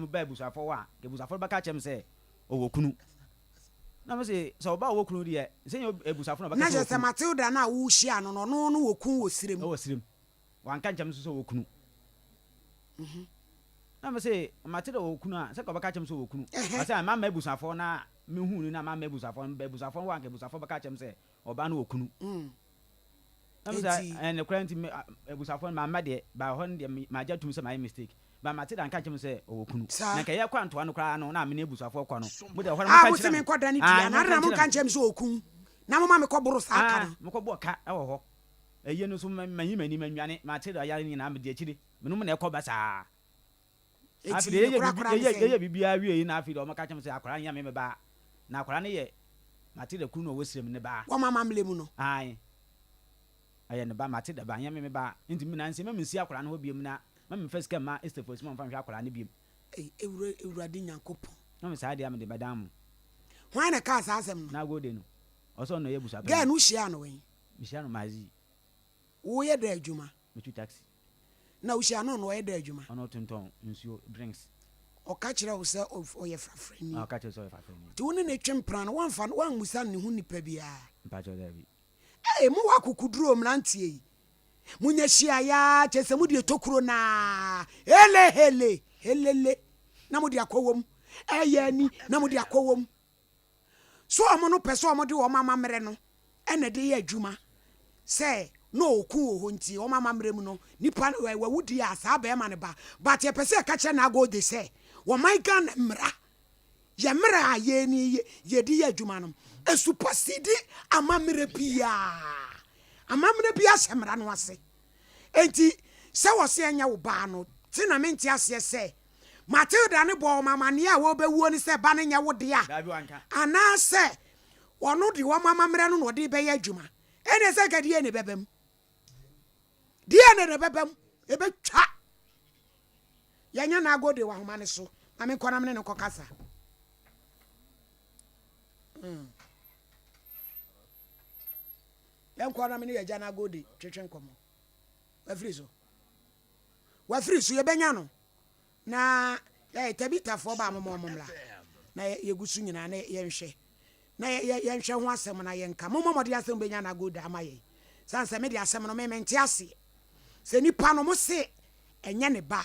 ba ebusafo wa ebusafo ba ka chem say owo kunu na me say so ba owo kunu de say ebusafo na ba ka na je say Matilda na wo hia no no wo kun wo sirem wan ka chem so owo kunu na me say Matilda owo kunu a say ko ba ka chem so owo kunu I say ma ebusafo na me hu ni na ma ebusafo wa ka ebusafo ba ka chem say oba na okunu na me say and the current ebusafo ma de ba ho de ma ja tum say my mistake ba Matilda nka chem say okunu na ka ye kwanto ano kra no na me ebusafo kwa no mo de ho mo ka chem me kwada ni dia na na mo ka chem say okun na mo ma me ko boro sa aka no mo ko bo ka e wo ho eye no so manyi mani manwane Matilda yare ni na me de chire me no mo na e ko ba sa afi de ye bibia wie na afi de o ma ka chem say akora nya me ba na akora ne ye Matilda kunu no wosirem ne ba wa mama mlemu no ai aye ne ba Matilda ba nya me ba nti me na nse me nsi akora no biem na me first come ma Esther Fosimo mfa hwa akora ne biem ewurade nyankopon na me sa de am de badam hwan na ka sa asem na go de no oso no ye busa ga no hia no wen mi hia no mazi wo ye da adwuma me tu taxi na wo hia no no ye da adwuma ono tonton nsuo drinks o ka kire wo se o ye frafrani o ka kire so ye frafrani ti woni na twempran no wan fa wan musa ne hu nipa bia mpa jo da bi mo wa kokuduro mrantie yi munya hia ya chese mu de tokuro na helele na mu de akowom ni na mu de akowom so amono pese o mo de o mama mere no ene de ye adwuma se no oku o nti o mama mere mu no nipa wawudi asa ba e ma ne ba but ye pese ka che na go de se wo my gan mra ye mra ye ni ye di ye adwuma no esupasidi amamre bia semra no ase enti se wo se anya wo ba no ti na menti ase se Matilda ne bo mama ne a wo bewuo ni se ba ne nya wo de a ana se wono de wo mama mre no no de be ya adwuma ene se gade ene bebem die ene bebem e betwa ya nya na agode wa homa ne so na me kona me ne ko kasa yan kwana me ne ya jana agode twetwe nkomo wafiri so ye benya no na tabita fo ba momomla na ye gusu nyina na ye nhwe na ye nhwe ho asem na ye nka momomode asem benya na agode amaye sanse me de asem no me mente ase se nipa no mo se enye ne ba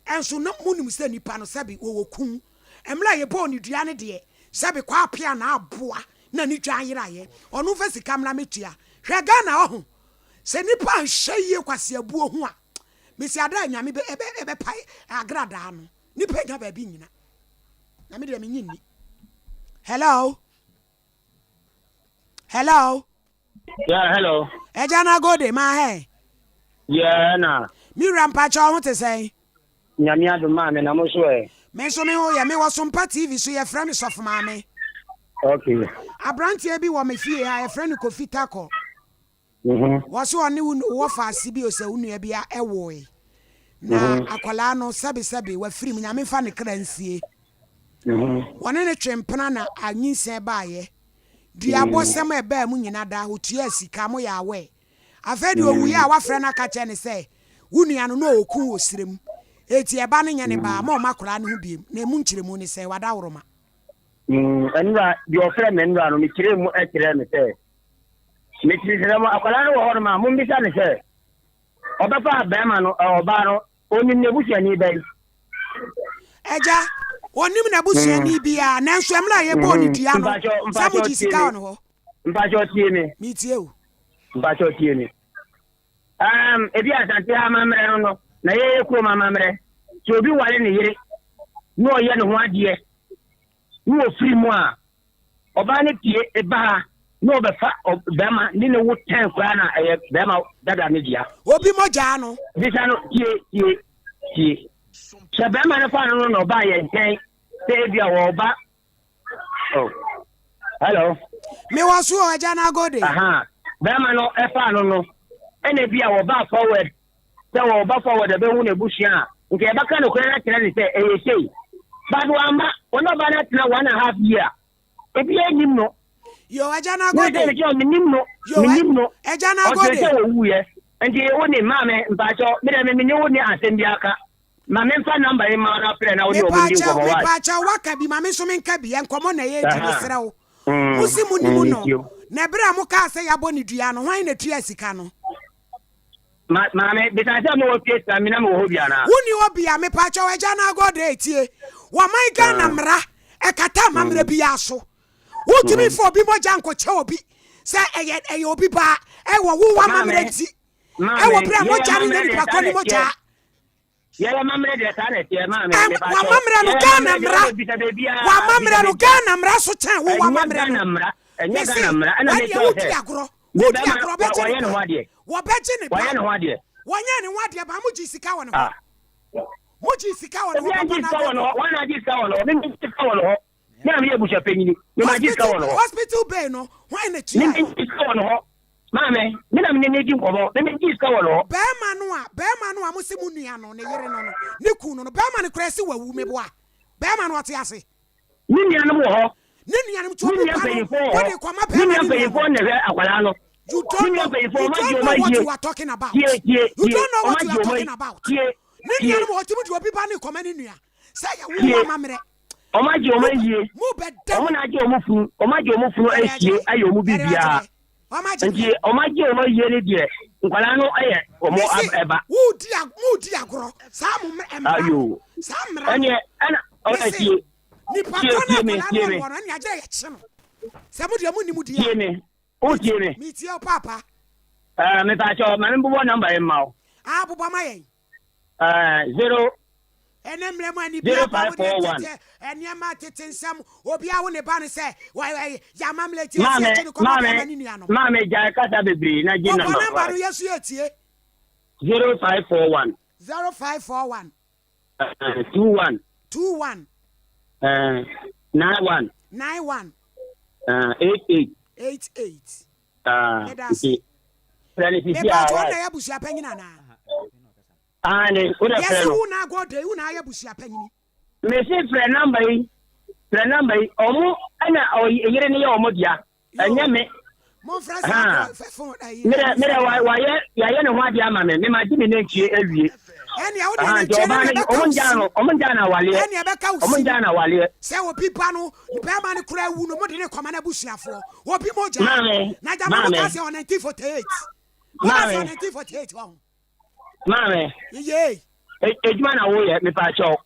enso na munim se nipa no sabi wo kun emla ye bo ni dua ne de sabi kwa apia na aboa na ni dwan yiraye onu fa sika mla metua hwe ga na ohu se nipa hye kwase abuo hu a mesi ada nyame be pai agrada no nipa nya ba bi nyina na me de me nyinni hello yeah hello ejana gode ma he yeah na mi rampa cha ho te sei nyame adoma me na mo so me so me ho ya me wo Sompa TV so ye frɛ me sofo ma me okay abrantie bi wo me fie ha ye frɛ no Kofi Tako waso oni wo fa asibi o se unu e bia ewoe na akwala no sabi wa firi mu nyame fa ne kransie wone ne twempena na anyinse baaye di abosem e ba mu nyina da hotua asika mo ya awe afedi owuye a wa frɛ na ka che ne se unu anu no okun osirem eti e ba ne nya ne ba ma o makwala ne hu biem na emu nkyeremu ne se wada woroma enra di ofre me nra no me kyeremu e kyerɛ me se me kyerɛ mo akwala no wo ho ma mo mbisa ne se obefa abema no oba no onim ne busuani bai eja onim na busuani bia na nso emla ye bo ni dua no samu ji sika no ho mpacho tie me mi tie o mpacho tie me ebi asante amamre no na ye ku mamamre ti obi wale ne yire no ye ne ho ade no ofiri mu a oba ne tie eba no befa bema ni ne wo ten kwa na bema dada ne dia obi moja no bisa no tie se bema ne fa no ba ye nten se bia wo ba oh hello me wasu o aja na gode bema no e fa no ene bia wo ba forward se wo ba forward be hu ne bushia nke e baka no kwana kire ne se e ye sei badu ama ono ba na tena 1.5 year e bia nim no yo ajana gode yo minimno ajana gode o wuye ndi woni mame mpacho me de me ni woni asem bi aka ma memfa number in ma na pre na wo me di pacha ko me wa pacha waka bi ma me so menka bi enkomo na ye di mesrew musi mu ni mu no na bra mu ka se yabo ni dua no hwan na tua sika no ma me bi ta se mo wo pie sa mi na mo ho bia na woni obi a me pacha wa ja na god etie wa man ga na mra e kata mamra bi aso wotumi fo bi mo janko che obi se eye obi ba e wo wo wa mamra ti e wo bra mo ja ni ni pa ko ni mo ja ya mamre de ta na tie ma me wa mamra no ga na mra wa mamra no ga na mra so chan wo wa mamra no enya ga na mra ana me to wo di agro be je no wade wo be je ne ba no wade wo nya ne wade ba mu ji sika wo ne ho mu ji sika wo ne ho papa na wa na ji sika wo no me ji sika wo no na me ebusha penyini me ma ji sika wo no hospital bay no why na tia me ji sika wo no Mame, me na me ji nkomo, me ji sika wo no. Be ma no a musi mu nua no ne yere no no. Ne ku no be ma ne kresi wawu me boa. Be ma no ate ase. Ni nua no mo ho. Ne nua no to bi pa no. Ko de kwa ma be ma ni nua ne he akwala no. You don't know what you are talking about. You don't know what you are talking about. Ne nua no mo to bi obi pa ne koma ne nua. Say ya wo ma mamre. O ma ji o ma yie. Mo be dem. O na ji o mo funu, o ma ji o mo funu ehie ayo mu bibia. Nti omaji o ma yele die nkwala no aye o mo eba wo di agro sa mo emra ayo sa mra ene ana o tie ni patona na no wono ni aje ye che no se mo de mo ni mu di tie me o tie me mi tie o papa me ta cho ma mbo number e ma o bobo ma ye 0 enemre mo ani bia ba wo de enia ma tete nsam obi a wo ne ba ne se ya mamle tie se ti ko ma ni nua no mame ja kasa bebre na ji number number no yesu etie 0541 0541 21 91 88 okay planifia wa na ya busia panyina na ane una yes una go dey una ya busia panyini me se friend number omo ana yire ne ya omo dia anya me mon frère ça fefon ayi mira wa ya ne ho adia ma me ma di me nchie awie eni a wo de nchie omo njana wale eni e be ka usi omo njana wale se wo pipa no be ma ne kura wu no mo de ne koma na busuafo wo bi mo ja na ja ma ka se on 1948 1948 won mame ye ejuma na wo ye me pa cho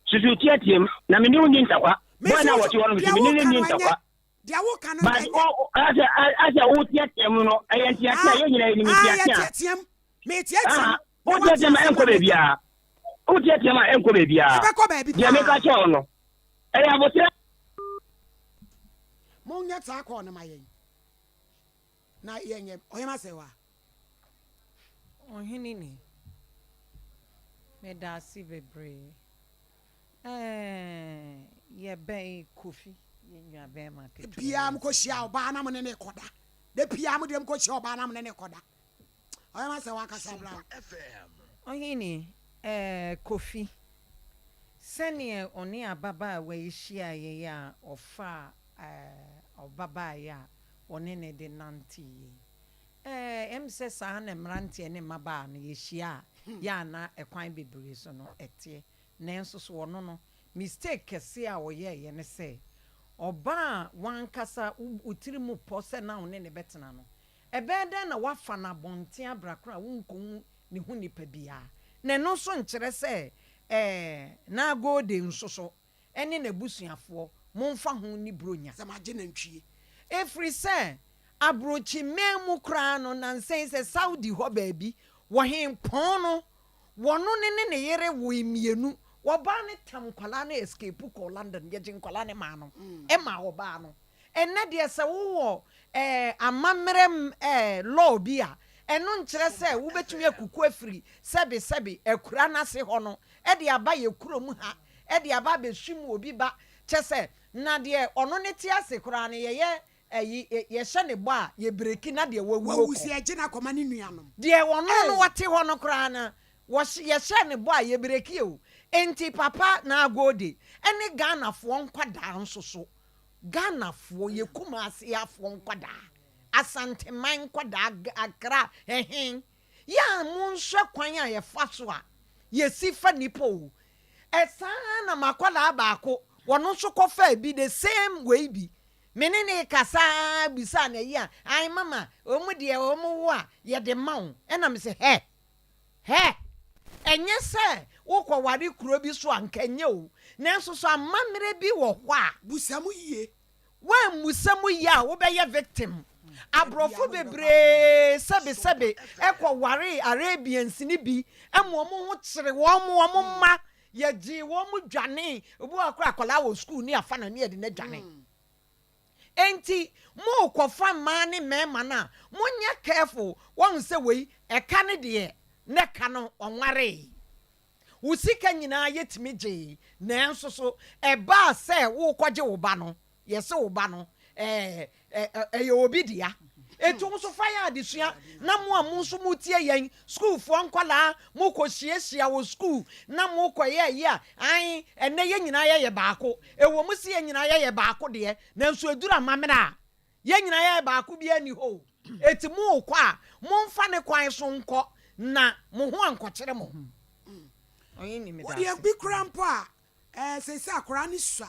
susu tietiem na me ni unyi ntakwa bo na wo ti wono me ni ntakwa dia wo kan but asa wo tietiem no ayanti ati ye nyina ni mi tietiem me tietiem wo tietiem enko be bia wo tietiem enko be bia be ko be bi dia me ka cho no ya bo tie mo nya ta ko no mayen na yenye oyema sewa ohini ni medasi bebre ye ben kofi ye nwa ben market bia am ko hia oba na mo ne koda de bia am de ko hia oba na mo ne koda oyema sewa ka sabra ohini kofi sene oni ababa wa yihia ye ya ofa obaba ya one ne de nanti emse sa na mrante ne maba na yehia ya na ekwan bebre so no etie nenso so wono no mistake kese a wo ye ne se oba wankasa utiri mu pose na one ne betena no ebeden na wafa na bonte abrakra wonko ne hu nipa bia ne no so nkere se na go de nsoso ene na busuafo momfa ho ni bronya samaje na ntwie efri se abrochi memu kra no nansen se Saudi ho baabi wo hempon no wono ne yere wo imienu wo ba ne tam kwala na escape ko London ye jin kwala ne ma no e ma wo ba no enne de se wo amamrem law bi a eno nkere se wo betumi akuku afiri sebe akura na se ho no e de aba ye kurom ha e de aba be hwim obi ba chese na de ono ne ti ase kura ne ye ye hye ne bo a ye breki na de wawu si eje na koma ne nuanom de wono no wote ho no kura na wo ye hye ne bo a ye breki o enti papa na agode ene Ghana fo nkwada nsoso Ghana fo ye kuma ase ya fo nkwada asante man nkwada akra ya mu nhwe kwan a ye fa so a yesi fa nipo esa na makwala baako wono so kofa bi the same way bi menene kasa bisa na yi a ai mama omu de omu wo a ye de ma wo na me se he enye se wo kwa ware kuro bi so ankenye o nanso so amamre bi wo hɔ a busamu yie wa musamu yi a wo be ye victim abrofo bebre sebe ekɔ ware Arabians ni bi emo mo ho kyere wo mo ma ye gi wo mo dwane obi akora akola wo school ni afa na ne de na dwane enti mo kofa ma ne mema na mo nya careful won se wei eka ne de ne ka no onware wo sika nyina yetimi gye na enso so eba se wo kɔgye wo ba no yese wo ba no ye obi dia etu so fire adesua na mo amunso mu tie yen school fo nkwala mo ko hiesia wo school na mo ko ye ai ene ye nyina ye baako ewo mu se ye nyina ye baako de na nso edura mamena ye nyina ye baako bi ani ho eti mo ko a mo mfa ne kwan so nko na mo ho ankɔkyere mo oyin ni me da wo bi krampo a se akora ni sua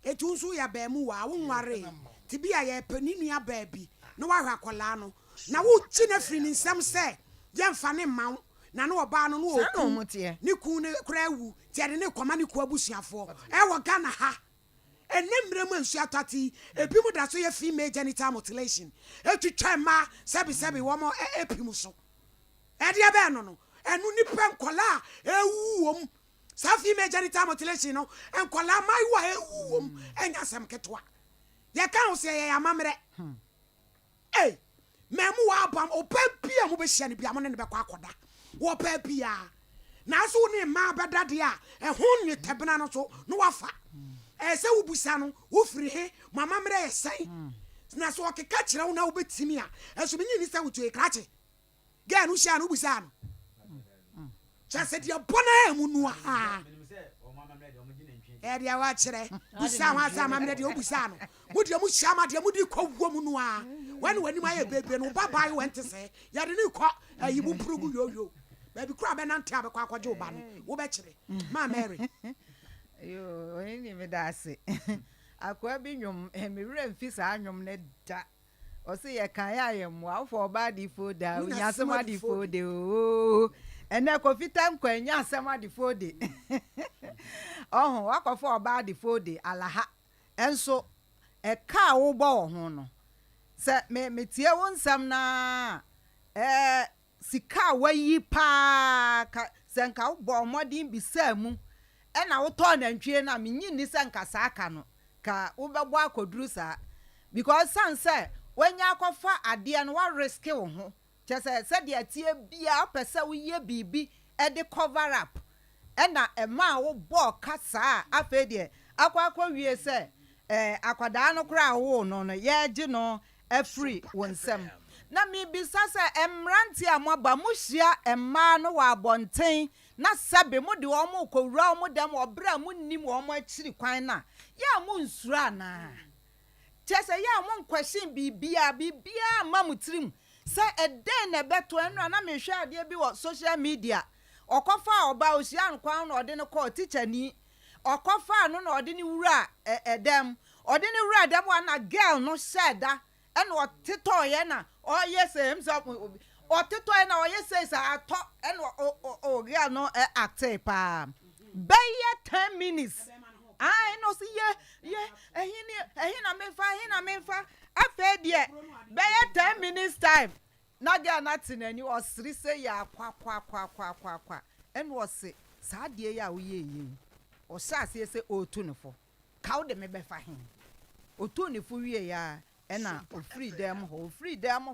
etu nso ya ba mu wa wo nware ti bi a ye paninu ya ba bi no wa hwakola no na wo chi na firi ni nsam se ye mfa ne mawo na no oba no no oku ni ku ne kra wu ti ade ne koma ne ku abusuafo wo Ghana ha enemre mu ansu atati ebi mu da so ye female genital mutilation etwitwa ma sebi wo mo epimu so e de be no enu ni penkola ewu wom sa female genital mutilation no enkola mai wa ewu wom enya sam ketwa ye kan o se ye amamre memu wa bam opa bia mu be hia ne bia mo ne be kwa akoda wo pa bia na so ne ma beda de a ehun ne tebena no so no wafa se wo busa no wo firi he mama mre ye sai na so okeka kire wo na wo betimi a eso menyi ni sa wo tue krache ga no hia no busa no cha se dia bona emu no ha dia wa kire busa wa sa mama mre de obusa no wo dia mu hia ma de mu di kwagwo mu no a when wani ma ye bebe no baba went to say ya de ni kwa ayibu purugu yoyo baby kura be nan tia be kwa kwaje oba no wo be kire ma Mary yo oni me da se akwa bi nwom me wura mfi sa nwom ne da o se ye kan ya ye mo afọ oba di foda unya sema di fode o ene ko fitam kwa nya sema di fode wakofo oba di fode alaha enso e ka wo bo ho no se me tie won nsam na sika wayi pa ka senka wo bo modin bisa mu e na wo to na ntwie na menyi ni senka sa aka no ka wo bebo akoduru sa because sanse wanya akofa ade no wa risk wo ho chese se de atie bia opese wo ye bibi e de cover up e na e ma wo bo kasa afa de akwa wie se akwada no kra wo no ye gi no free wonsem na mi bisa se emranti amaba muhia emma no wa abonten na sabe mu de omo kowura omo dem obra mu nnim omo akiri kwan na ya mu nsura na chese ya mu nkwashin bibia mamutrim se eden na beto enu na me hwe ade bi wo social media okofa oba ohia nkwan na ode ne call teacher ni okofa no na ode ne wura edem ode ne wura edem na girl no sheda eno otitoye na oyese himself otitoye na oyese sa ato eno girl no active pa beye 10 minutes I no see ye ehina menfa afa die beye 10 minutes time na girl na tinani osiri say ya kwa eno se sa die ya wo ye o sha se se otunifo ka wo de me be fa hin otunifo wie ya ena o freedom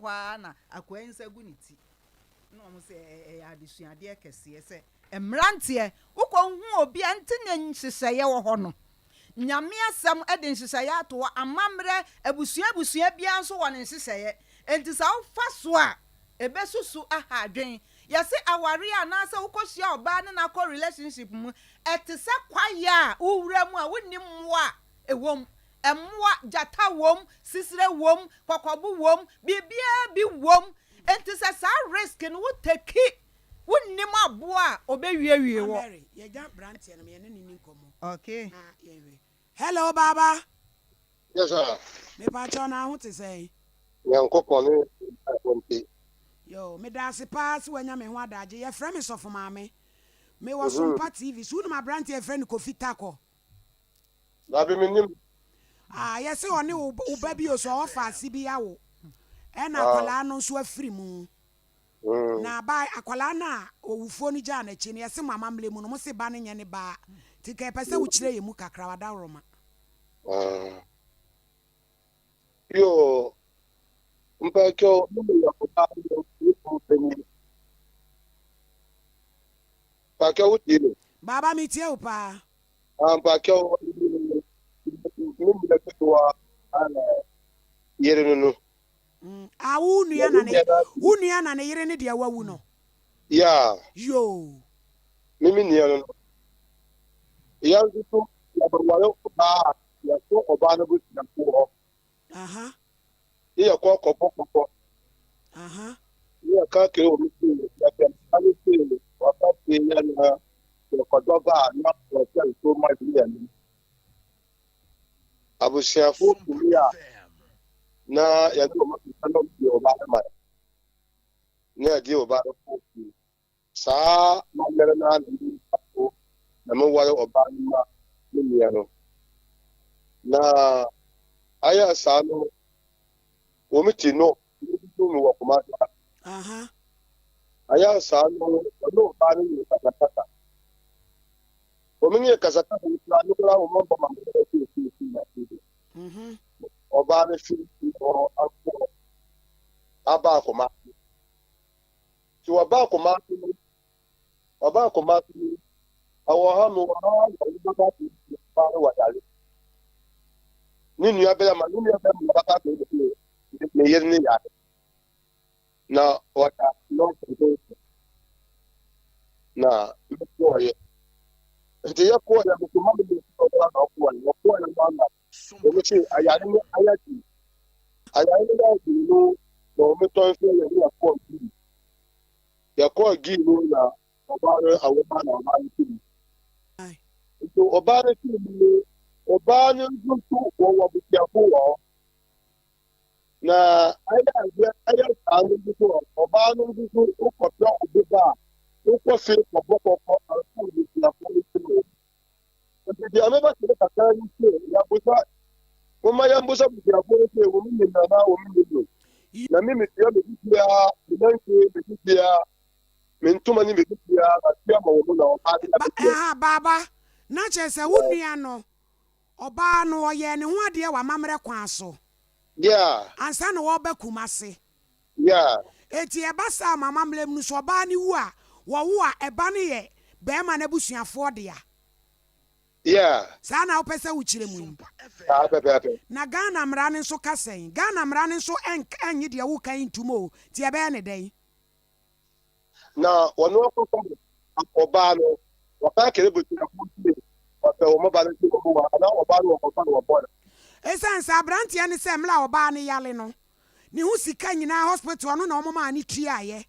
ho na akwansa gu ni ti no mo se adesuade ekese se emrantie ukọ hu obi antene nhyehyeye wo ho no nyame asem ede nhyehyeye ato amamre abusua bia nso wo ne nhyehyeye enti sa wo fa so a ebesusu aha adwen yesi aware anase ukohia oba ne na ko relationship mu etese kwaya uwura mu a wonni mmoa ewom emmoa jata wom sisire wom kokobu wom bibia bi wom entise sa risk no wo wonnim aboa obewie wo. Mary, ye jump branch and me and Nkomo. Okay. Hello, Baba. Yes, sir. Me patron, what to say? Young couple, Yo, me dasi pass when you me wadaji. Your friend is of mammy. Me was Sompa TV. Soon my branch your friend Kofi Tako. Yes, on you, baby, you so far, CBAO. And akwala no so afiri mu. Na ba akwala na owufo ni ja na chi ne yese mamamle mu no mo se ba ne nye ne ba. Ti ka pese wo kire yemu kakra wada roma. Yo, mpakyo no ya kuta no peni. Pakyo utile. Baba mi tie upa. Mpakyo no mi lekwa ana yere no. Unu ya na ne yire ne de awu no. Yeah. Yo. Mimi ni ano. Ya nzutu ya barwayo ba ya so oba na bu na ko. Aha. Ya ko. Aha. Ya ka ke o mi ya ka ani ti wa ka ti ya na ko do ba na ko ta so ma bi ya ni. Abusiafo kuya na ya do ma ta no bi oba ma. Na di oba ko. Saa ma mere na ni ko na mo wale oba ma ni ya no. Na aya saa no omiti no mi wo kuma Aha. aya saa no ba ni kasa omini kasa na no kala o mo ba ma oba ne fi o akọ aba kuma ti wa ba kuma awo ha no ha ba ba ti ba wa dale nínú abẹ́rẹ́ ma nínú abẹ́rẹ́ ma bá káàkiri ní yẹn ní yàrá na ọ̀tá lọ́ọ̀tì tó na ẹ̀kọ́ ọ̀yẹ́ ẹ̀tẹ̀ yẹ kọ́ ọ̀yẹ́ kò má bẹ̀rẹ̀ ọ̀tá náà kọ́ ọ̀yẹ́ máa nà ọ̀mí ṣe àyàrí ní ayájì ló na ọ̀mí tó ń fẹ́ yẹ ní ẹ̀kọ́ gíì ló na ọba rẹ̀ àwọn ọba náà ọba rẹ̀ kìí ètò ọba rẹ̀ kìí ní ọba ní nzutu wọwọ butiafo wọ na ayé sáánù nzutu ọba ní nzutu ọkọtọ ọdọba ọkọfẹ kọbọkọkọ àti butiafo ní sílẹ ọdidi amẹba tẹlẹ kàkà ní sílẹ yabusa wọn máa yabusa butiafo ní sílẹ wọn mímì nàná wọn mímì lò na mímì tìyà mẹbi tìyà mẹnànkè mẹbi tìyà mẹntuma ní mẹbi tìyà àti àmọ wọn na ọba ní mẹbi tìyà. Baba na chese wunua no ọba no oye ne ho ade wa mamre kwan so ansa na wo ba kumase eti e ba sa mamamlem nu so ọba ne wu a wo a eba ne ye be ma na busuafo de a sa na wo pese wo kire mu na Ghana mra ne so kasen Ghana mra ne so enye de wo kan tumo ti e be ne den na wono ko ọba no wa ka kere busuafo esansa abrantia ne se mla oba ne yale no ne hu sika nyina hospital no na omoma ne tuaye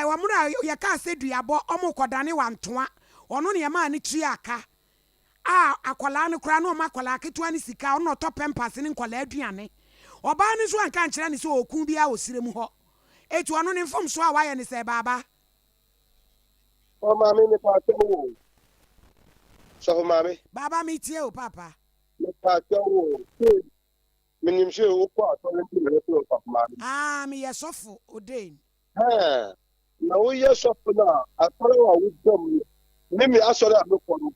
wamura ye ka se duabo omokodane wantoa ono ne ma ne tuaka akwala ne kura no makwala ketua ne sika ono to pempas ne nkola aduane oba ne so anka nkyere ne se okun bia osirem ho etu ono ne mfom so a waye ne se baba o ma me ne pa tewo so mami baba mi tie o papa me pa tewo minim se o ko ato le bi le to mami mi yesofo oden na o yesofo na atore wa wisdom mimi asore ameko no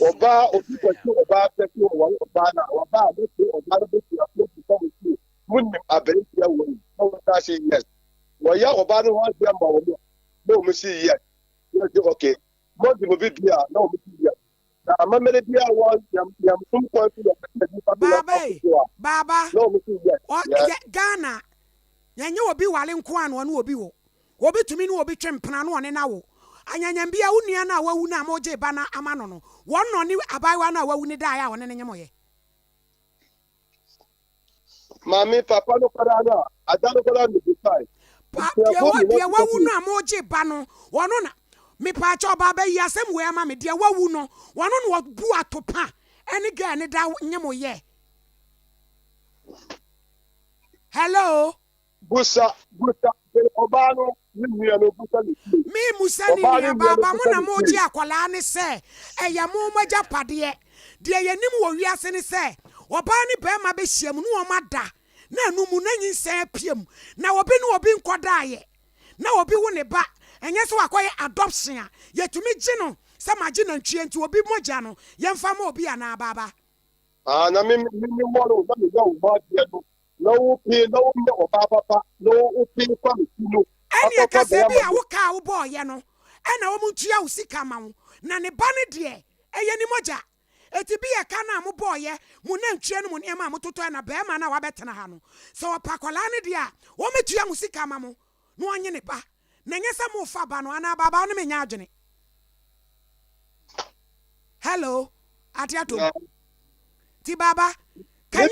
oba obipo ti oba pe ti o wa oba na oba be ti oba be ti apo ti ko ti munim abere ti awo no ta say yes wo ya oba no wa dia ma wo no me say yes okay mo di mo bi dia na o me say yes amamele bia won yam sum ko ti baba no me see yes Ghana nyanye obi wale nko an no obi wo obi tumi no obi twempena no one na wo anyanyam bia unua na wawu na moje ba na amano no won no ni abaiwa na wawu ni da ya won ne nyemoye mami papa no para na adano para ni decide ba de wawu no amoje ba no wono na me pa cha oba ba yi asem we ama me de wawu no wono no bu atopa ene ga ne da nyemo ye. Hello busa obano ni no busa ni me musani ni baba mo na mo ji akwala ne se eya mo maja pade de yenim wo wiase ne se oba ni be ma be hyiam no o mada na anumu na nyinsa piem na obi no obi nkoda ye na obi wo ne ba enye so akoye adoption a yetumi gi no se magi na ntwie nti obi moja no yemfa ma obi ana baba na me mo no na me go ba de no no pe no me oba papa no pe kwa me no ene ka se bi a wo ka wo boy ye no ena wo muntua wo sika ma wo na ne ba ne de eye ni moja eti bi ye ka na mo boy ye mo na ntwie no mo ne ma mo toto na be ma na wa betena ha no so opakola ne de a wo metua mo sika ma mo no onye ne ba na nye se mo fa ba no ana baba no me nya adwene. Hello atiato ti baba kanye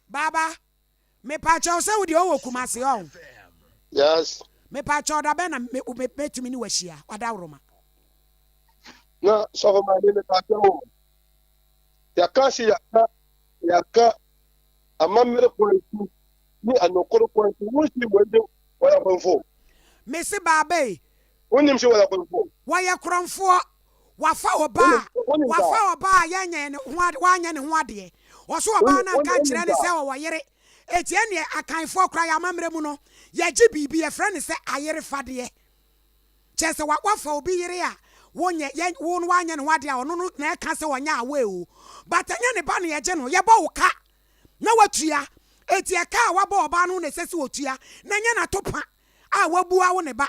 Baba me pa cho se wo de o kumase o. Yes me pa cho da be na me tumi ni wahia wada woroma na so ma ne pa cho ya kasi ya ka amamre ko ni anokoro ko wo si wede wala konfo me se baba e wonim se wala konfo waya kronfo wafa oba yanye ne wanya ne ho ade wo so oba na ka kire ne se wo yere etie ne akanfo kra ya mamre mu no ya gi bibi e frɛ ne se ayere fade chese wafa obi yere a wonye won wanya ne ho ade a ono no na ka se wonya awe o but anya ne ba ne ye ge no ye ba wo ka na watua etie ka waba oba no ne sese wotua na nya na topa a wabua wo ne ba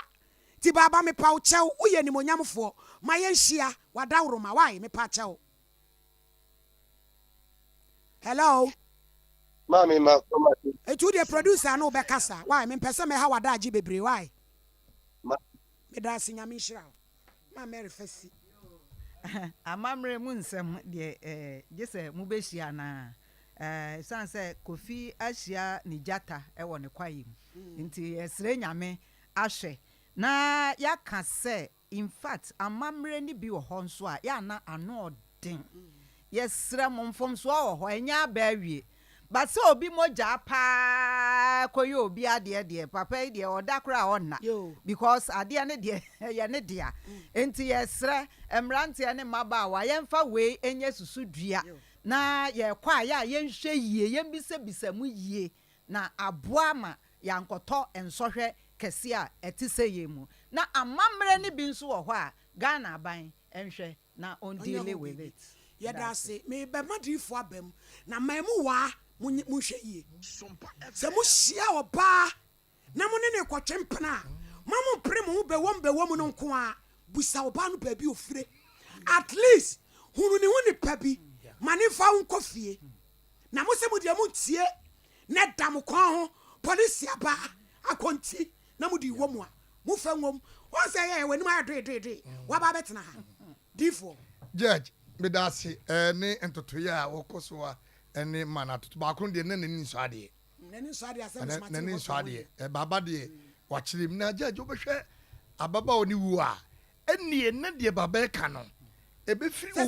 ti baba me pa wo chew uye ni monyamfo ma ye nhia wada woroma why me pa chew. Hello mami ma tomati etu de producer no be kasa why me pese me ha wada agi bebre why me da sinya me nhira ma me refesi amamre mu nsem de gese mu be hia na sanse kofi ahia ni jata e wo ne kwayim nti esre nyame ahwe na yaka se in fact amamre ni bi wo ho nso a ya na ano den yesre momfom so wo ho enya ba awie but so obi moja pa koyo obi ade papa de odakra onna because ade ne de ye ne dia enti yesre emrante ne maba wa yemfa we enye susudua na ye kwa ya yenhwe yie yembisa mu yie na aboa ma yankoto ensohwe kese a etiseye mu na amamre ne bi nso wo ho a Ghana aban enhwe na on deal with it yeda se me be madifo abam na mamu wa mu hwe yie se mu hia oba na mu ne kwotwempena mamu mpre mu be wom no nko a busa oba no ba bi ofire at least hunu ne huni pabi mane fa unko fie na mo se mu de mu tie na dam kwa ho police aba akonti na mu di wom a mu fa nwom won say ye wani ma dwe wa ba betena ha difo judge me da se ne entotoye a wokoso a ene mana to ba kron de ne nso ade ne nso ade baba de wa chirim na judge obehwe ababa oni wu a enie ne de baba ka no ebe firi ho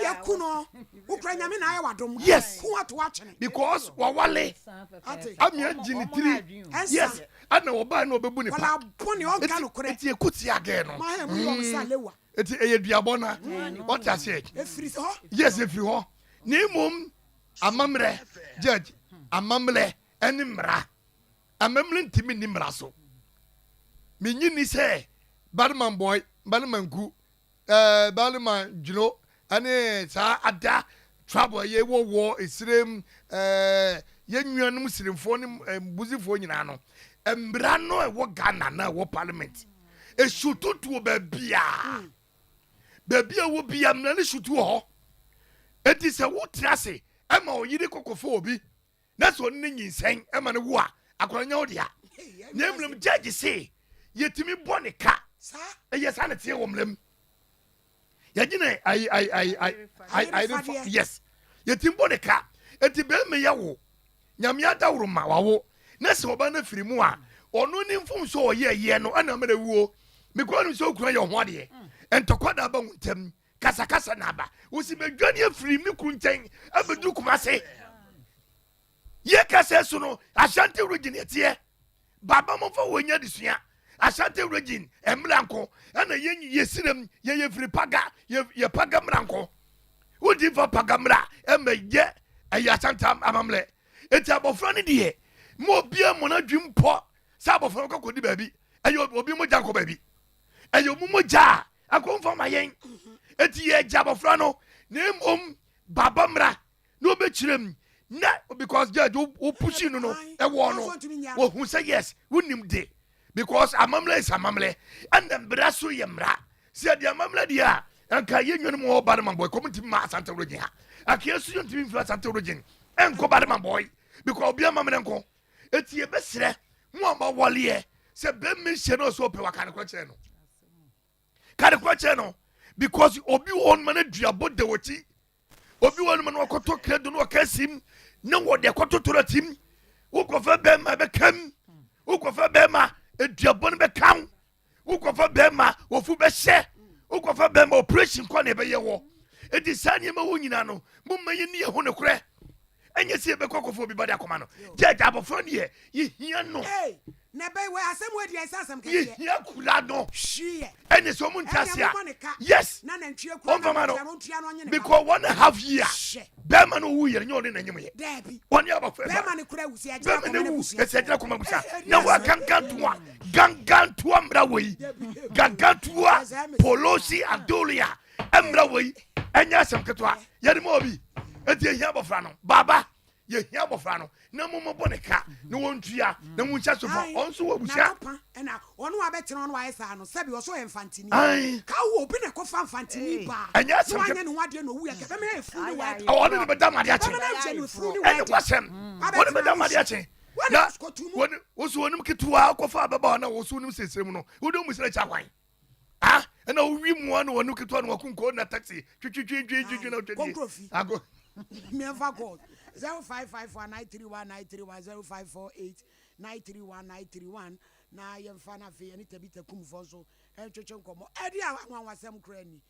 yakuno ukranya me na aye wadom yes ku ato achene because wawale amia jinitiri yes ana oba na obebu ni pa wala boni on ka lokore eti ekuti age no ma he mu yom sa lewa eti eyeduabona what I said efiri ho yes efiri ho ni mum amamre judge amamle eni mra amamle ntimi ni mra so menyini se badman boy badman ku Balman Juno and Ada trouble ye war Islam Yan Muslim phone and Buzi phone nano and Brano and what Ghana now what parliament a shoot to a babia babia will be a man shoot to her. It is a wood trassy Emma Yidikophobi that's what Ning saying Emma Wa Aquanodia name them judge say yet to me bonny cat yes I tell them. yɛgyina I yes yɛtimbo ne ka eti be me yawo nyame adawro ma wawo na se oba na firi mu a ɔno ne mfom so ɔyɛ no ana mara wuo mekɔ no so kura yɛ ho ade entokwa da ba wuntem kasa na ba wosi bedwane afiri me kru nkyɛn abedu kuma se ye kasa so no Ashanti origin etie baba mo fa wonya disua Ashanti origin emranko ana yesiram ye firi paga ye paga mranko wodi fa paga mra emaye ayi Ashanti amamle eti abofra ne de mo bia mo na dwimpo sa abofra ko kodi baabi ayo obi mo janko baabi ayo mo ja akonfa mayen eti ye ja abofra no na mom baba mra no be kirem na because judge o push no no e wo no wo hu say yes wonim de because amamle is amamle and them braso ye mra say the amamle dia anka ye nwenu mo ba man boy community ma Asante origin ha akiesu yo ntimi influence Asante origin enko ba man boy because obi amamle nko eti ye besre mo ama wole say be me hye no so pe wakane kwa kire no kare kwa kire no because obi won man aduabo de wochi obi won man wakoto kredo no wakasim na wo de kwatotoro tim ukofa bema be kam ukofa bema aduabo no be kam ukofa bema wofu be hye ukofa bema operation kwa na be ye wo edi sanye ma wo nyina no mo maye ni ho ne kure enye sie be kokofo bi bade akoma no je abofo ne ye hia no na be we asem we dia asem ke ye hia kula no hie ene so mun tasia yes na nantwie ku no because 1.5 year bema no wu yere nyone na nyim ye dabi woni abofo bema ne kura wusi agya ko na wusi agya ko mabusa na wa gangantua mra wei gangantua polosi adolia amra wei enya asem ketwa yere mo obi eti hia abofra no baba ye hia abofra no na mo boneka na wontua na muncha so fa onso wabusia na ono wa betere ono wa esa no sebi oso infantini ka wo obi na ko fa infantini ba anya asem ke wanye no wade no wu ya ke be me fu ni wa ono ne beda made ache ene kwasem ono beda made ache na woni woso wonim ketua akofa baba na woso wonim sesem no wodo musira cha kwan ah ena wi mu no wonim ketua no wakunko na taxi twitwitwitwitwi na twitwi ago me ever god 0554931931 na yemfa na fe ani tabita kumfo so twetwe nkomo edi anwanwasem krani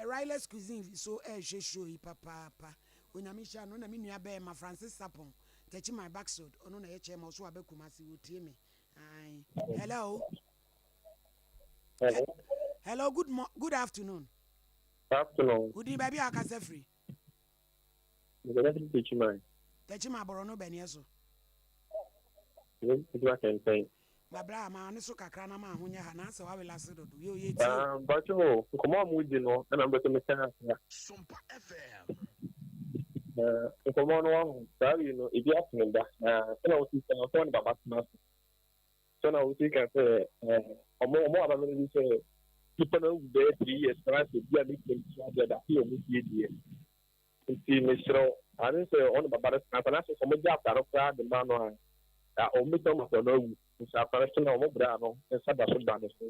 Riley's cuisine so show papa onyamisha no na me nua be ma Francis Sapon techi my backside ono na ye chema so abekumasi wotie me hello good afternoon good baby akase free techi my borono benieso babra ma ne so kakra na ma ahonya ha na se wa wela se dodo yo ye ti but oh komo mu di no na mbeto me kana Sompa FM komo no sorry no ibi afunda na o ti sa o ni baba tuna so na o ti ka se omo aba me ni se people no be 3 years try to be a big thing that he o mu die nti mesro ani se on baba tuna na so mo ja aparo fra de ma no o mi to mo no wu sa aparo tuna mo bra no sa da so da no so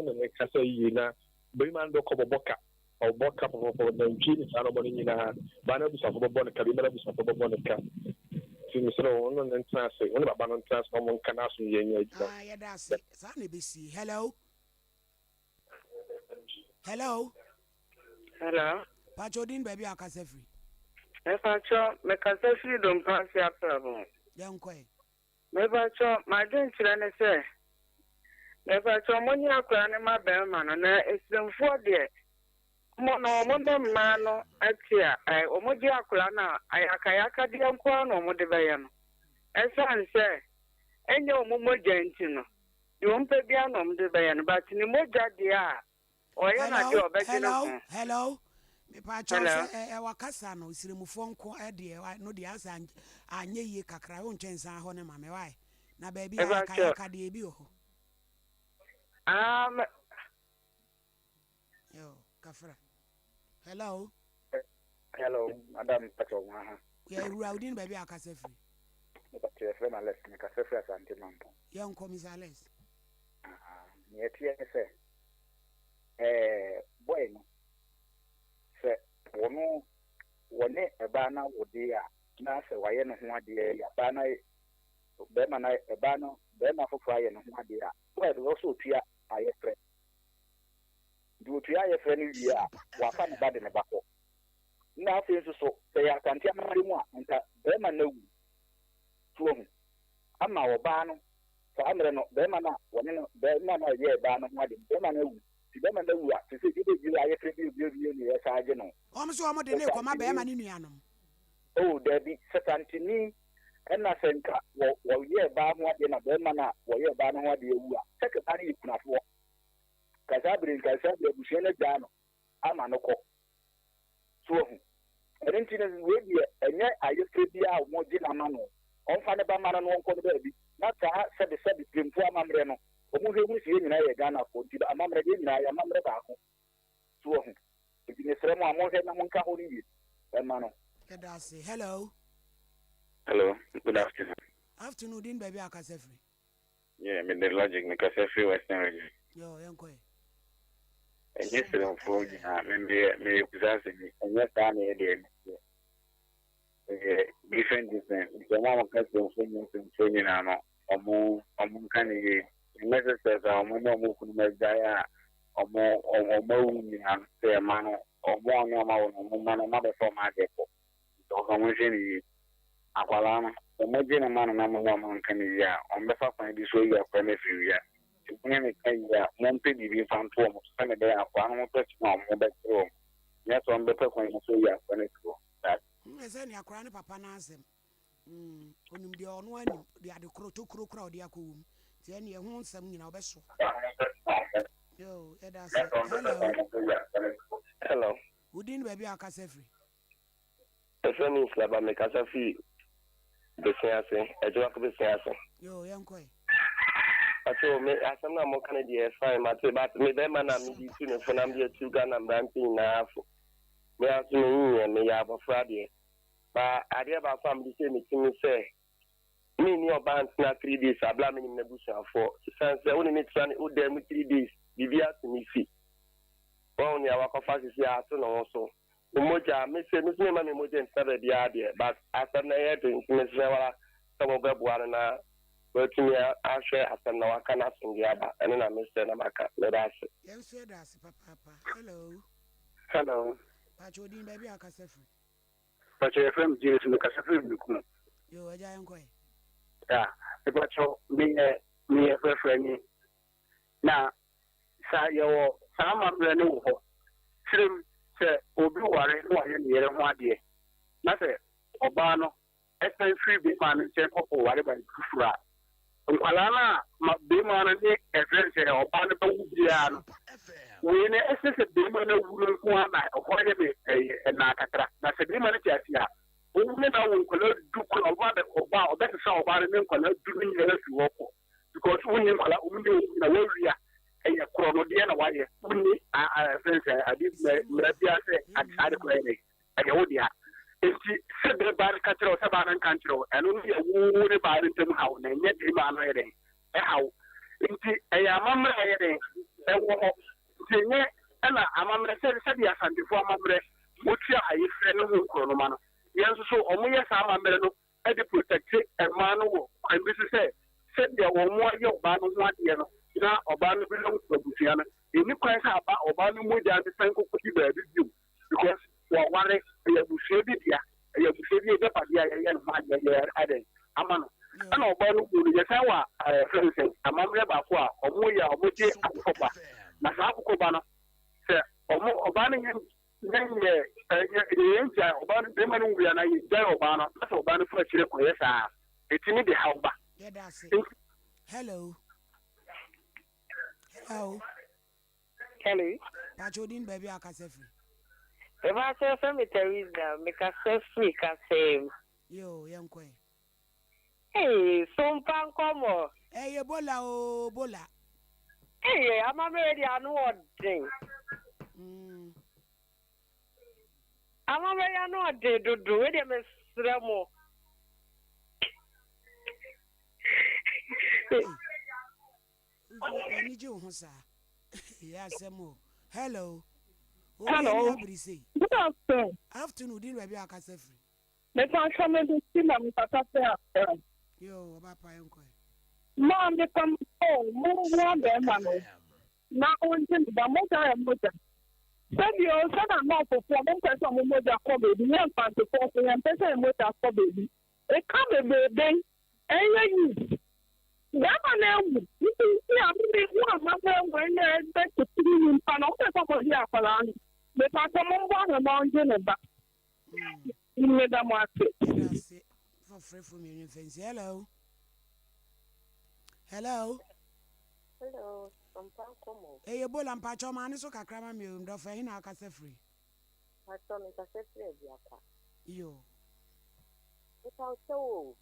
no ne ka se yi na be man do ko boboka o boka po na nchi sa no mo ni na ba na bu sa bo ne ka bi na bu sa bo ne ka ti mesro on no ntra se on baba no ntra so mo nka na so ye nya ji ya da se sa ne be si hello Pachodin baby akase free Pacho me kase free don pass ya problem yankwe me pacho ma den kire ne se me pacho mo nya akwa ne ma be ma no na esimfo de mo no mo dem ma no atia o mo ji akwa na ayaka de nko no mo de be ya no esan se enye o mo janti no yo mpe bia no mo de be ya no but ni mo jade a o ya na de obeji no hello me pacho wakasa no siremufo nko de no de asa anye ye kakra o ntwensa ho ne ma me wai na ba bi aka de bi ho yo kafra hello madam pacho ha ya ruaudin ba bi aka sefri pacho fe na les me ka sefri Asante mampo ya nko misales ni etie se boy no wono wone eba na wode a na se waye no ho ade ya ba na be ma na eba no be ma fofo aye no ho ade a wo do so tua aye fre do tua aye fre ni wi a wa fa na ba de ne ba ko na afi so se ya kantia ma mu a nta be ma na wu tuo hu ama wo ba no so amre no be ma na wone no be ma na ye ba no ho ade be ma na wu ti be ma na wu a se se bi aye fre bi ni ya sa je no so de ne koma be ma ni nuanom oh Debbie Satantini and I think well yeah ba mo de na be ma na wo ye ba no ho de ewu a secretary ikunafo kasabrin kasabre buhye na ja no ama no ko so hu erenti na we bi enye ayefre bi a mo je na ma no on fa ne ba ma no onko no ba bi na ta se pimpo amamre no o mu hwe si nyina ye Ghana ko ti amamre de nyina ya amamre ba ko so hu ti ne sere mo amon na mo nka ho ni bi e ma no. Hello. Hello. Good afternoon. Afternoon, din baby akasefri. Yeah, me the logic me kasefri Western region. Yo, yanko. Yesterday for me kuzase ni. Yesterday na ede. Different. The mama kasefri for me na no. Omo kan ye. Message sa omo kunu mezaya. Omo ni an se mano. Omo no ma ma be for ma depo. Ni akwala no omoje na manu na mo nkan ya on be fa kwan bi so ya kwa na fi ya tinye me kai ya mo mpe bi fanto mo so me be akwa no to chi na mo be tro ya so on be fa kwan so ya kwa na tro that ese ni akwa ne papa na asem onum de ono ani de ade kro to kro kro de akowum ti ene ho nsam nyina obeso yo eda say hello udin baby akasefri efeni slaba me kasafi besiase ejo ko besiase yo yanko aso me asam na mo kan de fine mate but me be ma na me di tu ne fona me tu ga na mrantin na afo me aso me me ya bofra de ba ade ba fam di se me timi se me ni oba na 3 days abla me ni na busa for sense woni me tran o dem 3 days bibia to me fi won ya wakofa sisi aso no so umoja mese ma me moja nsabe dia de but after na ye to mese wala samo be buana na wetumi ahwe after na waka na singia ba ene na mese na maka le das yen se das papa hello pacho din baby akasefri pacho fm jiri su kasafri biku yo aja yanko ya pacho mi frefreni na sa yo sama mbrene wo trim se obi ware no aye ne yere ho ade na se oba no expense free be man se ko ware ba fufura nkwala na ma be man ne event se oba no ba wubia no we ne esse be man na wuru ko na ko ne be na kakra na se be man ti atia o ne na won kwala du ko oba be oba se oba ne nkwala du ni yere fi wo ko because won ne nkwala o ne na wawia eye krono de na waye unni sense adi mrabia se ade ko ene eye wodia enti se be bar ka tro se ba nan kan tro enu ye wu ne ba ne tem hawo na nye de ma no ede e hawo enti eye amamre ede e wo ho tinye na amamre se dia santifo amamre motia ayi fre no hu krono ma no yenso so omuye sa amamre no e de protect e ma no wo kan bi se dia wo mo ye ba no ho ade no na oba no bi no busia na eni kwan sa aba oba no mo ja de san ko kuti ba bi biu because wa ware ya busia bi dia ya busia bi e pa dia ya no ma ya ade amano ana oba no ko ya sa wa friends amamre ba ko a omo ya omo je akoko ba na sa akoko ba no se oba no nye nja oba no be ma no wia na ye ja oba no sa oba no fa chire ko ya sa etimi de ha oba hello Kelly. Pachodin baby akasefri. If I say some Teresa, make a free can yo yanko hey Sompa Nkomo. Hey Ebola bola. Hey, I'm already on what thing. I'm already on what they do with them Remo. Ni je ho sa. Ya semo. Hello. Hello. Good afternoon. Afternoon, deal with your cassette. The function is still a Papa. Yo, Papa, uncle. Mom, the come home, move on there, Mamma. Now, on the motor and motor. Said you also are not performing person who motor for baby, young fan to force and person motor for baby. A come a baby, and you. That man, you see, I'm the one when they're back to 3 in Panama here for land. The Papa among Geneva. In the market. That's it. For free from your fancy. Hello. Hello. Hello, Sompa Nkomo. Hey, you bowl and patch on man, so cacrama me, do for him, I can say free. I told me to say free, Yo. It's also,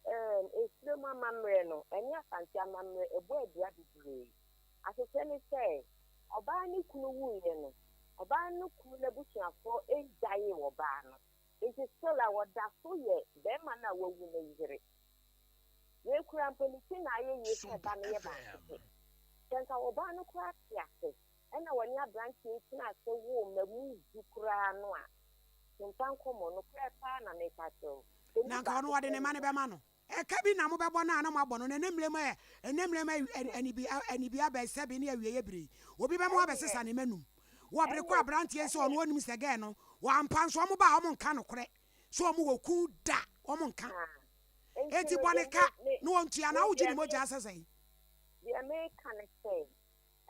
it's the mamma Moreno, and yes, and Yamma, a boy, the other day. As I say, Obani Kulu, Obanu Kula Bushia for 8 day or ban. It is still our dasso yet, them man will measure it. We cramp anything I use a banner basket. Since our banner crack yasses, and our near branch is not so warm, the move to Cranoa. Sompa Nkomo, no crap, and make that so. Now, I know what in a man of mano. A cabin, I'm about one animal born on a name, and be by 7 years. Will be more of a sister and menu. What require branches on 1 Mr. Gano, 1 pound, so I'm about one can of crack. So I'm going to cool that woman can. Eti bonica, no one to an out in what I say. The American say,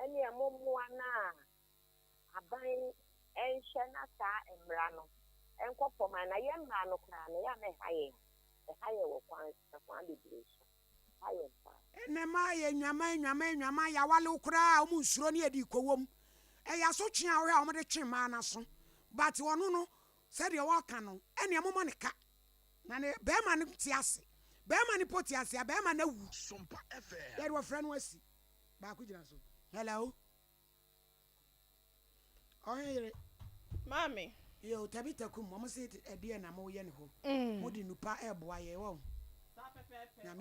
and your Momoana, a buying and Shanata and Brano, and Copoman, I am Mano Cran, I am a higher one degree. And the Maya, Walu cry, almost Ronia di Coum. A yasochi our mother chimanason, but one no said your walkano, and your Momonica. Nane Beman Tiasi. Beman Potiasia, Beman, no. Sompa FM. That was friend was. Hello. Oh, Mammy. Yo, Tabita Kum, Mamma said a dear Namo Yenho. Woody Nupa Airboy.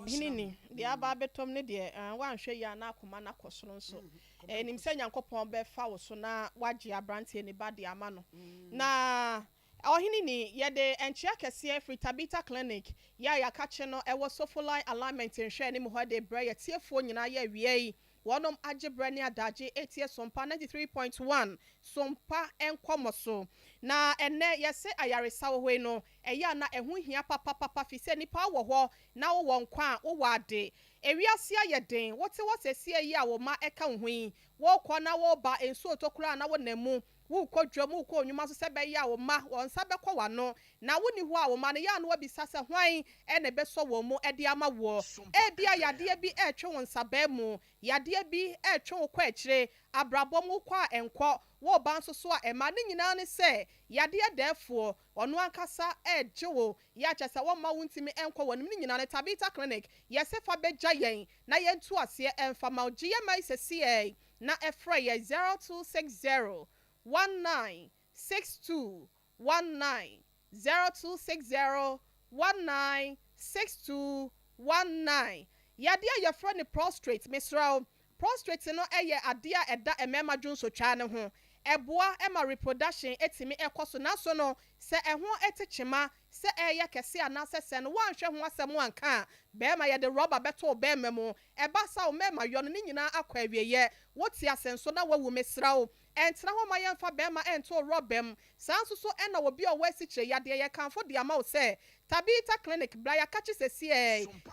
Hinini, the Ababetom Nidia, and one share Yana Kumana Coson so. And him saying Uncle Pombe Fowl so now, Wajia Branty anybody Amano. Na. Hinini, ye de enchia kese free Tabita Clinic. Ya catch no e was so full line alignment and share him who de bray tearful nyina ye wie. One aje brani adaje 8 years Sompa 93.1 Sompa Nkomo so. Na ene ye se ayaresa we no eya na ehu hia papa fi se nipa wo ho na wo nkwa wo wade. Ewiase aye den what se ya wo ma eka hu wo kɔ na wo ba enso otokura na wo namu wo kɔ dwam wo kɔ onwuma so se be ya wo ma won sa be kɔ wano na wo ni ho a wo ma ne ya no bisa se hwan ene be so wo mu ede ama wo e bia yade bi e twe won sa ba mu yade bi e twe wo kɔ akire abrabom wo kɔ a enkɔ wo ban so so a ema ne nyina ne se yade defo ono ankasa e gyewo ya kyesa wo ma wuntimi enkɔ wo ne nyina ne Tabita Clinic yese fa beja yen na yentu ase emfa ma ogie mai sese na efra ye 0260 1962 19 0260 1962 19 yadia ye fra ne prostrate misrao prostrate no eye adia eda emema dwonso twa ne ho eboa ema reproduction etimi ekoso na so no se eho etechema se eye kese anase se no wanhwe ho asem anka be ma ye de rubber beto be memo eba sa o mema yo no nyina akwa awieye woti asenso na wawu mesrao entra ho ma ye mfa be ma ento robem sanso so ena obi o wasi kire yade ye kanfo de ama o se Tabita Clinic bra ya kachi sesi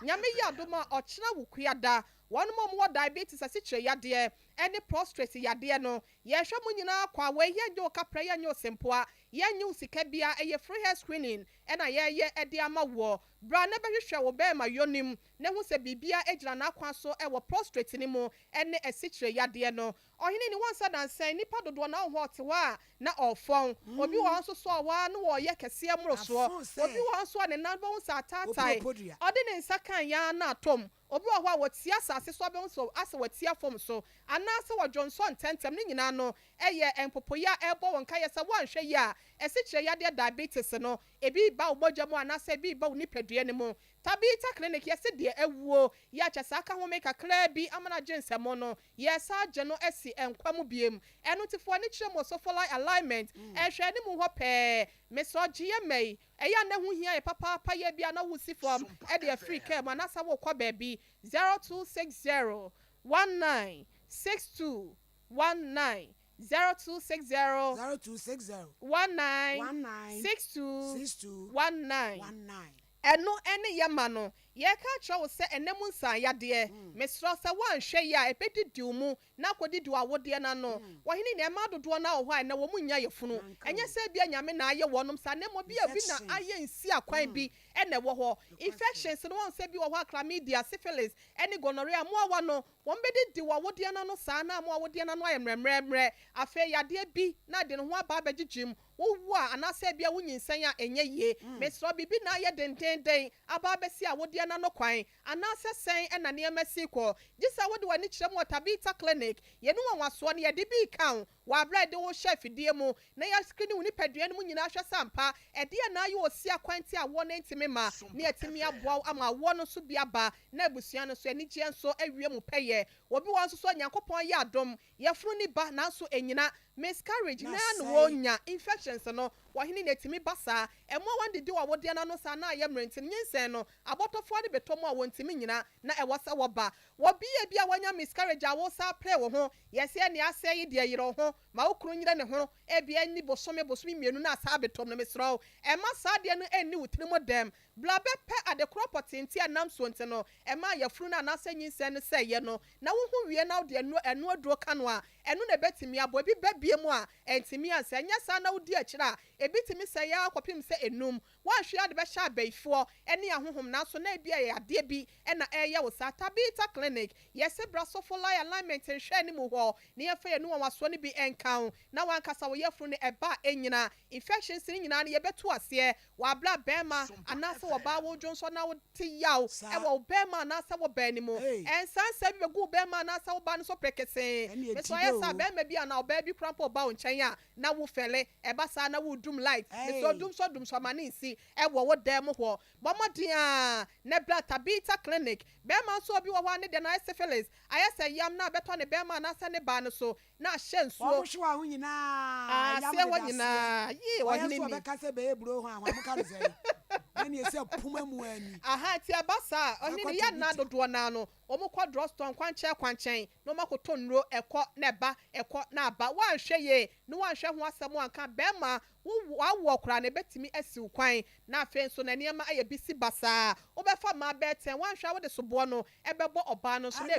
nyame ya doma ochira wukuada one more diabetes asitre yade any prostrate yade no ye hwe mu nyina kwa we ye nyo kapra ye nyo sempoa ye nyu sika bia eye free hair screening ena ye ede ama wo bra na behwehwe wo be ma yonim ne hu se bibia egira na akwa so e wo prostrate ni mu ene asitre yade no ohini ni wansa dan sen nipa dodo na ho tewa na ofon obi wo so so wa na wo ye kese amroso obi wo so ne nan bo sa tatai ode ne nsa kan ya na atom obi wo ho a wotia asase so be so ase wotia fom so anase wo Johnson tentem ne nyina no eye empopoya ebo wonka ye se wonhwe ya ɛsikyerɛ yadeɛ diabetes no ebi ba obɔgya mu anase ebi ba nipadua ne mu tabita clinic yɛsi deɛ ɛwuo yɛakyɛ saa ka ho me kakra bi amana gye nsɛmo no yɛsa agye no asi nkwa mu biem ɛno tifoɔ ne kyerɛ mo so follow alignment ɛhwɛ ne mu hɔ pɛɛ mesɔ gye yɛ mɛi ɛyɛ na ho hia yɛ papaapa yɛ bi ana wusi fam ɛde afiri care ma nasa wo kɔ baabi 0260 196219 0260 196219 ɛno ɛne yɛ ma no yɛka kyerɛ wo sɛ ɛnɛ mu nsa yadeɛ mesrɛ sɛ woanhwɛ yi a ɛbɛdi diw mu na akɔdi diw awodeɛ no no wɔhene ne ɛma dodoɔ no a wɔ hɔ a ɛnɛ wɔ mu nya yɛ funu ɛnyɛ sɛ bia nyame na ayɛ wɔnom sa na mmɔ bi a bi na ayɛ nsi akwan bi ɛnɛ wɔ hɔ infections no wɔn sɛ bi wɔ hɔ a chlamydia syphilis ɛne gonorrhea mo awa no wɔn bɛdi diw awodeɛ no no saa na mo awodeɛ no ayɛ mmerɛmmerɛmmerɛ afei yadeɛ bi na de ne ho aba abɛgyegyem wowu a anaasɛ bia wonyinsɛn a ɛnyɛ yie mesrɛ bibi na ayɛ dendenden aba abɛsi awodeɛ no no kwan anaasɛ sɛn ɛna nneɛma si kɔ gye sɛ wode w'ani kyerɛ mu wɔ tabita clinic yɛne wɔnwasoɔ no yɛde bi ka wo wɔabrɛ de wo hyɛ afidie mu na yɛskri ne wo nipadua no mu nyinaa hwɛ sampa ɛdeɛ na ayɛ ɔsi akwan te awoɔ no ntimi ma ne yɛtumi aboa wo ama awoɔ no so bi aba na abusua no so anigyeɛ nso awie mu pɛyɛ obi wɔ nso so nyankopɔn yɛ adom yɛforo ne ba nanso ɛnyina miscarriage na no wɔnya infections no wɔhene na ɛtumi ba saa ɛmo wɔn didi wɔ wodeɛ no saa na ayɛ mmerɛnti nyinsɛn no abɔtɔfoɔ de betɔ mu a wɔntumi nyina na ɛwɔ sɛ wɔba wɔbie bi a wɔnya miscarriage a wɔsa pray wɔ ho yɛsɛ ne asɛ yi deɛ yerɛ ho ma wokuru nyere ne ho ebia ni bosome mmienu na asa betɔm no mesrɛ ɛma saa deɛ no ɛnni wo tiri mu dɛm bla bɛpɛ adekorɔ pɔtenti anam so nti no ɛma yɛfuru no anasɛ nyinsɛn no sɛ yɛ no na wohu wie na wode ɛno aduro ka no a ɛno na ɛbɛtumi abɔ ebi bɛbie mu a ɛntumi ansɛ nyɛ saa na wodi akyire a ebi tumi sɛ yɛ akɔpem sɛ enum wɔahwe ade bɛhyɛ abɛifoɔ ɛne ahohom nanso na ebi yɛ adeɛ bi ɛna ɛyɛ wo saa tabita clinic yɛsɛ braso for line alignment nhwɛ ne mu hɔ ne yɛfa yɛ no wɔn no bi ɛnka wo na wankasa wo yɛfuru ne ɛba ɛnyina infections ne nyinaa no yɛbɛto aseɛ wɔabla bɛrima anaasɛ wɔbaa wo dwo nso na wote yaw ɛwɔ wo bɛrima anaasɛ wo bɛn ne mu ɛnsansa bi bɛgu wo bɛrima anaasɛ wo ba no so prekesee mesɛ ɔyɛ saa bɛrima bi a na ɔbaa bi kora mpo ɔba wo nkyɛn a na wo fɛle ɛba saa na wo dum light mesɛ dum so ma ne nsi ɛwɔ wo dan mu hɔ bɔmmɔden a ne bla tabita clinic bɛrima nso obi wɔ hɔ a ne deɛ na ayɛ syphilis ayɛ sɛ yam na abɛtɔ ne bɛrima anaasɛ ne ba no so na ahyɛ nsuo wɔhwe wa ho nyinaa aseɛ hɔ nyinaa yie wɔhene ni wɔbɛka sɛ bɛyɛ buro ho a wɔmoka no sɛ ɛne ɛsɛ puma mu ani aha ti aba saa ɔhene ne yɛ nna dodoɔ naa no ɔmo kɔ drugstore kwankyɛn na ɔmo akɔtɔ nnuro ɛkɔ na ɛba ɛkɔ na aba wɔanhwɛ yie na wɔanhwɛ ho asɛm anka bɛrima wawɔ koraa na ɛbɛtumi asiw kwan na afei nso na nneɛma ayɛ bi si basaa wobɛfa maa bɛɛtɛn wɔanhwɛ wode soboɔ no ɛbɛbɔ ɔbaa no nso na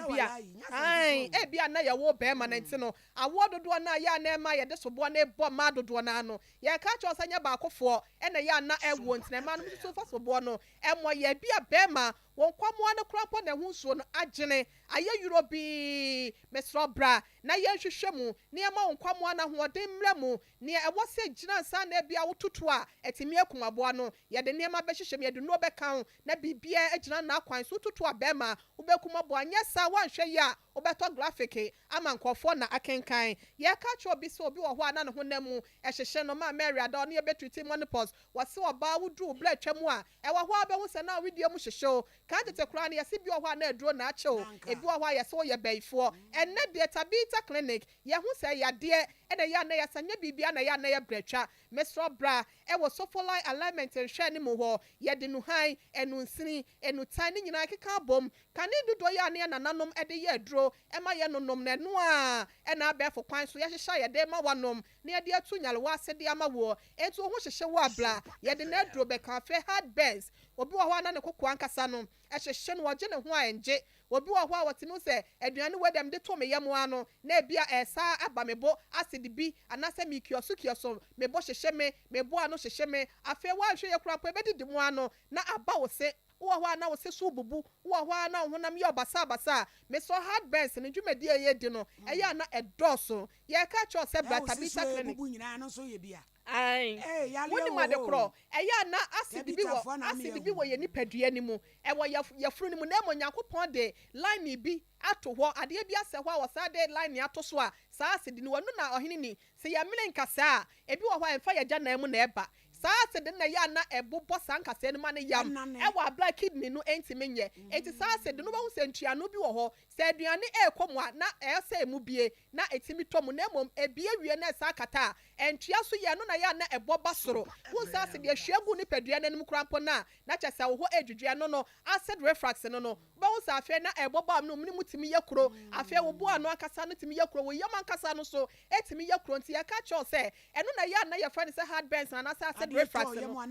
ebia na yɛwɔ bɛrima no nti no awoɔ dodoɔ no a yɛ a na ɛma yɛde soboɔ no ɛbɔ maa dodoɔ no ano yɛka kyerɛ sɛ nyɛ baakofoɔ ɛna yɛ a na ɛwɔ nti na ɛma no nso fa soboɔ no ɛmmɔ yɛ bi a bɛrima wɔn kwamoa no kora mpo na ɛho nsuo no agyene ayɛ yuro bii mesrɛ bra na yɛnhwehwɛ mu nneɛma wɔn kwamoa no ahoɔden mmerɛ mu nea ɛwɔ sɛ gyina nsa na ebi a wototo a ɛtumi akum aboa no yɛde nneɛma bɛhyehyɛ mu yɛde nnuro bɛka ho na biribiara agyina n'akwan so wototo a bɛrima wobɛkum aboa nyɛ saa woanhwɛ yi a wobɛtɔ graphic ama nkɔfoɔ na akenkan yɛka kyerɛ obi sɛ obi wɔ hɔ a na ne ho nam mu ɛhyehyɛ no ma mary ada ɔne yɛbɛtuti monopause wɔse ɔbaa woduru berɛ atwa mu a ɛwɔ hɔ a bɛhu sɛ na awedie mu hyehyɛ o kan tete koraa no yɛse bi wɔ hɔ a na aduro na akyɛ o ebi wɔ hɔ a yɛse woyɛ bɛyifoɔ ɛnɛ deɛ tabita clinic yɛho sɛ yadeɛ ɛna yɛ ana yɛsa nyɛ biribia na yɛ ana yɛ brɛtwa mesrɛ bra ɛwɔ sofolai alignment nhwɛ ne mu hɔ yɛde nuhan ɛnunsini ɛnutan ne nyinaa keka abom kane dodoɔ yɛ a ne yɛ nananom ɛde yɛ aduro ɛma yɛ nonom na ɛno a ɛna abɛɛfo kwan so yɛhyehyɛ yɛde ma wanom na yɛde atu nyalewa asede ama wɔ ɛnti wo ho hyehyɛ wɔ abla yɛde na aduro bɛka afɛ hard burns obi wɔ hɔ a na ne koko ankasa no ɛhyehyɛ no wɔgye ne ho a ɛngye obi wɔ hɔ a wɔtumi sɛ aduane wɔ dɛm de to me yam ano na ebi a ɛsa aba me bo acid bi anasɛ me kioso me bo hyehyɛ me bo ano hyehyɛ me afei wɔahwɛ yɛ kora po ebɛdidi mu ano na aba wo se wɔ hɔ a na wo se so bubu wɔ hɔ a na wo honam yɛ ɔbasa me so hard burns ne dwumadi a yɛdi no ɛyɛ na ɛdɔɔso yɛka kyerɛ sɛ bratabita clinic woni ma de korɔ ɛyɛ na acid bi wɔ yɛ nipadua ne mu ɛwɔ yɛfuru ne mu na ɛmɔ nyankopɔn de line bi ato hɔ adeɛ bi asɛ hɔ a wɔsa de line ato so a saa se de no wonu na ohene ni se ya mene nkasa ebi wo ho emfa ya gya na mu na eba saa se de na ya na ebobɔ sankasa no ma ne yam wa black kidney no entime nye enti saa se de no ba hu se ntuano bi wo ho se aduane ekomu na ese mu bie na etimi tomu na mom ebie wie na saa kata entua so ye no na ya na eboba soro hu saa se de hwegu ni padua na nim krampo na kyesa wo ho edwudua no acid reflux no ba hu saa afi na eboba no mu timi yakuro afi wo bo ano akasa no timi yakuro wo yam akasa no so etimi yakuro nti ya ka cho se eno na ya na ya friend se hard burns na sa acid reflux no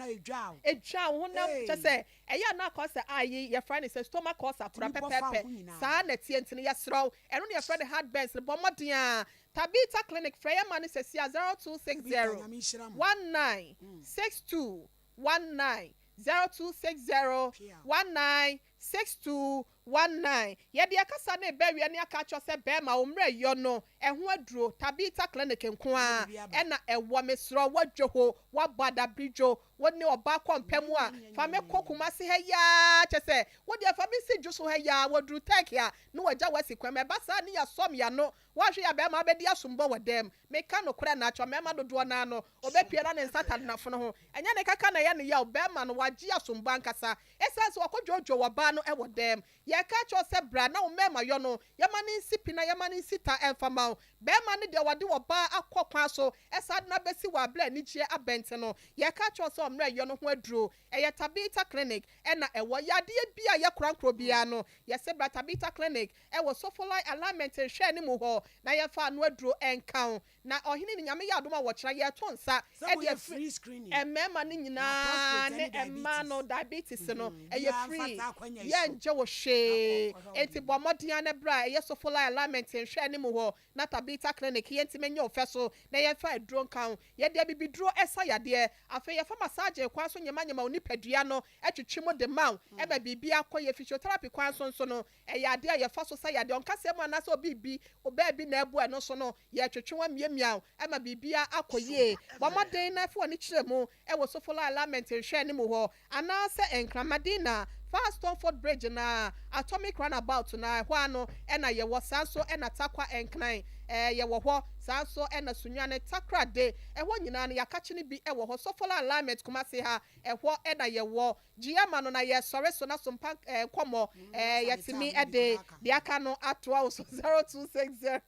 edwa wo na kyese eya na cause ayi ya friend se stomach cause akura pepepe saa na tie ntine ya sraw eno na ya friend hard burns bo modin a Tabita Clinic Freya Mani Sesia 0260 19 62 19 0260 19 62 19 yedi akasa na bewe ne aka cho se be ma omre yo no eho aduro Tabita Clinic nko a e na ewo mesro wadwo wabada bridjo woni oba kompemu a fa me kokuma se ha ya che se wodi afa me se juso ha ya waduru tek ya no waja wasi kweme basa ne ya som ya no wahwe ya be ma be dia sombo wadem me ka no kora na cho me ma dodo na no obepiera ne nsata na fo no ho enya ne kaka na ya ne ya be ma no waji asombo ankasa esense wakodwojo waba no e wodem ya ka cho se bra na o mema yo no ya mani sipi na ya mani sita enfama be ma ne de wade woba akokwa so esa na besi wa bla ni chie abente no ya ka cho se omre yo no ho aduro eye Tabita Clinic e na ewo yade bia ya krankro bia no ya se bra Tabita Clinic e wo sofolai alignment hwe ni mu ho na ya fa no aduro enkan na ohini ni nyame ya adoma wo kira ye to nsa e de free screening mema ni nyina ne emma no diabetes no e free ye nje wo hwe enti bo modin na bra ye sofolai alignment hwe ni mu ho na Tabita Clinic ye enti menye ofeso na ye fa aduro nkan ye de bibiduro esa yade afa ye fa massage kwa so nyema nyema oni padua no etwetwemo de maw e ba bibia akoye physiotherapy kwa so no e yade ye fa so sa yade onkase mu anase obibi obabi na ebu eno so no ye twetwewa miamia e ma bibia akoye bo modin na fa oni kiremu e wo sofolai alignment hwe ni mu ho anase enkramadina Fast Stoneford Bridge na Atomic Runabout na hwa no na ye wo sanso na takwa enkran ye wo ho sanso na sunwane takra de ho nyina na yakache ni bi wo ho sofolai alignment kuma se ha ho na ye wo giama no na ye sore so na Sompa Nkomo yetimi de de aka no atoa so 0260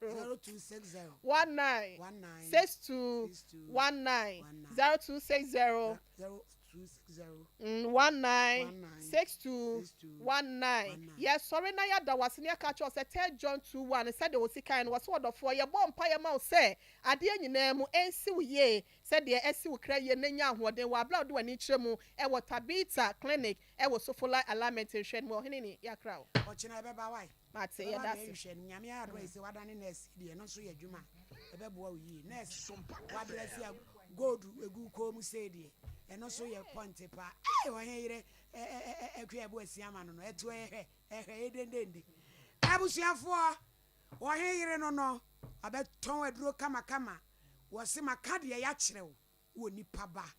19 62 19 0260 196219 yes sorry na ya da wasini aka cho se 3 John 2:1 said the osikan was word of for ye bom pa ye ma say ade nyina mu ensi wuye said the esi wukra ye nanya ahoden wa bla do wani kyeremu e wo Tabita Clinic e wo sofolai alignment hwed mo hene ni yakra o china be ba wai mate ye da se nyame advice wadane nurse de no so ye dwuma e be bo wi nurse wadresi gold egu ko mu say de eno so ye point pa wo here ekwe ebo asiama no eto edendende abusuafo wo here no abeton aduro kama wo se makade ya kyerew wo nipa ba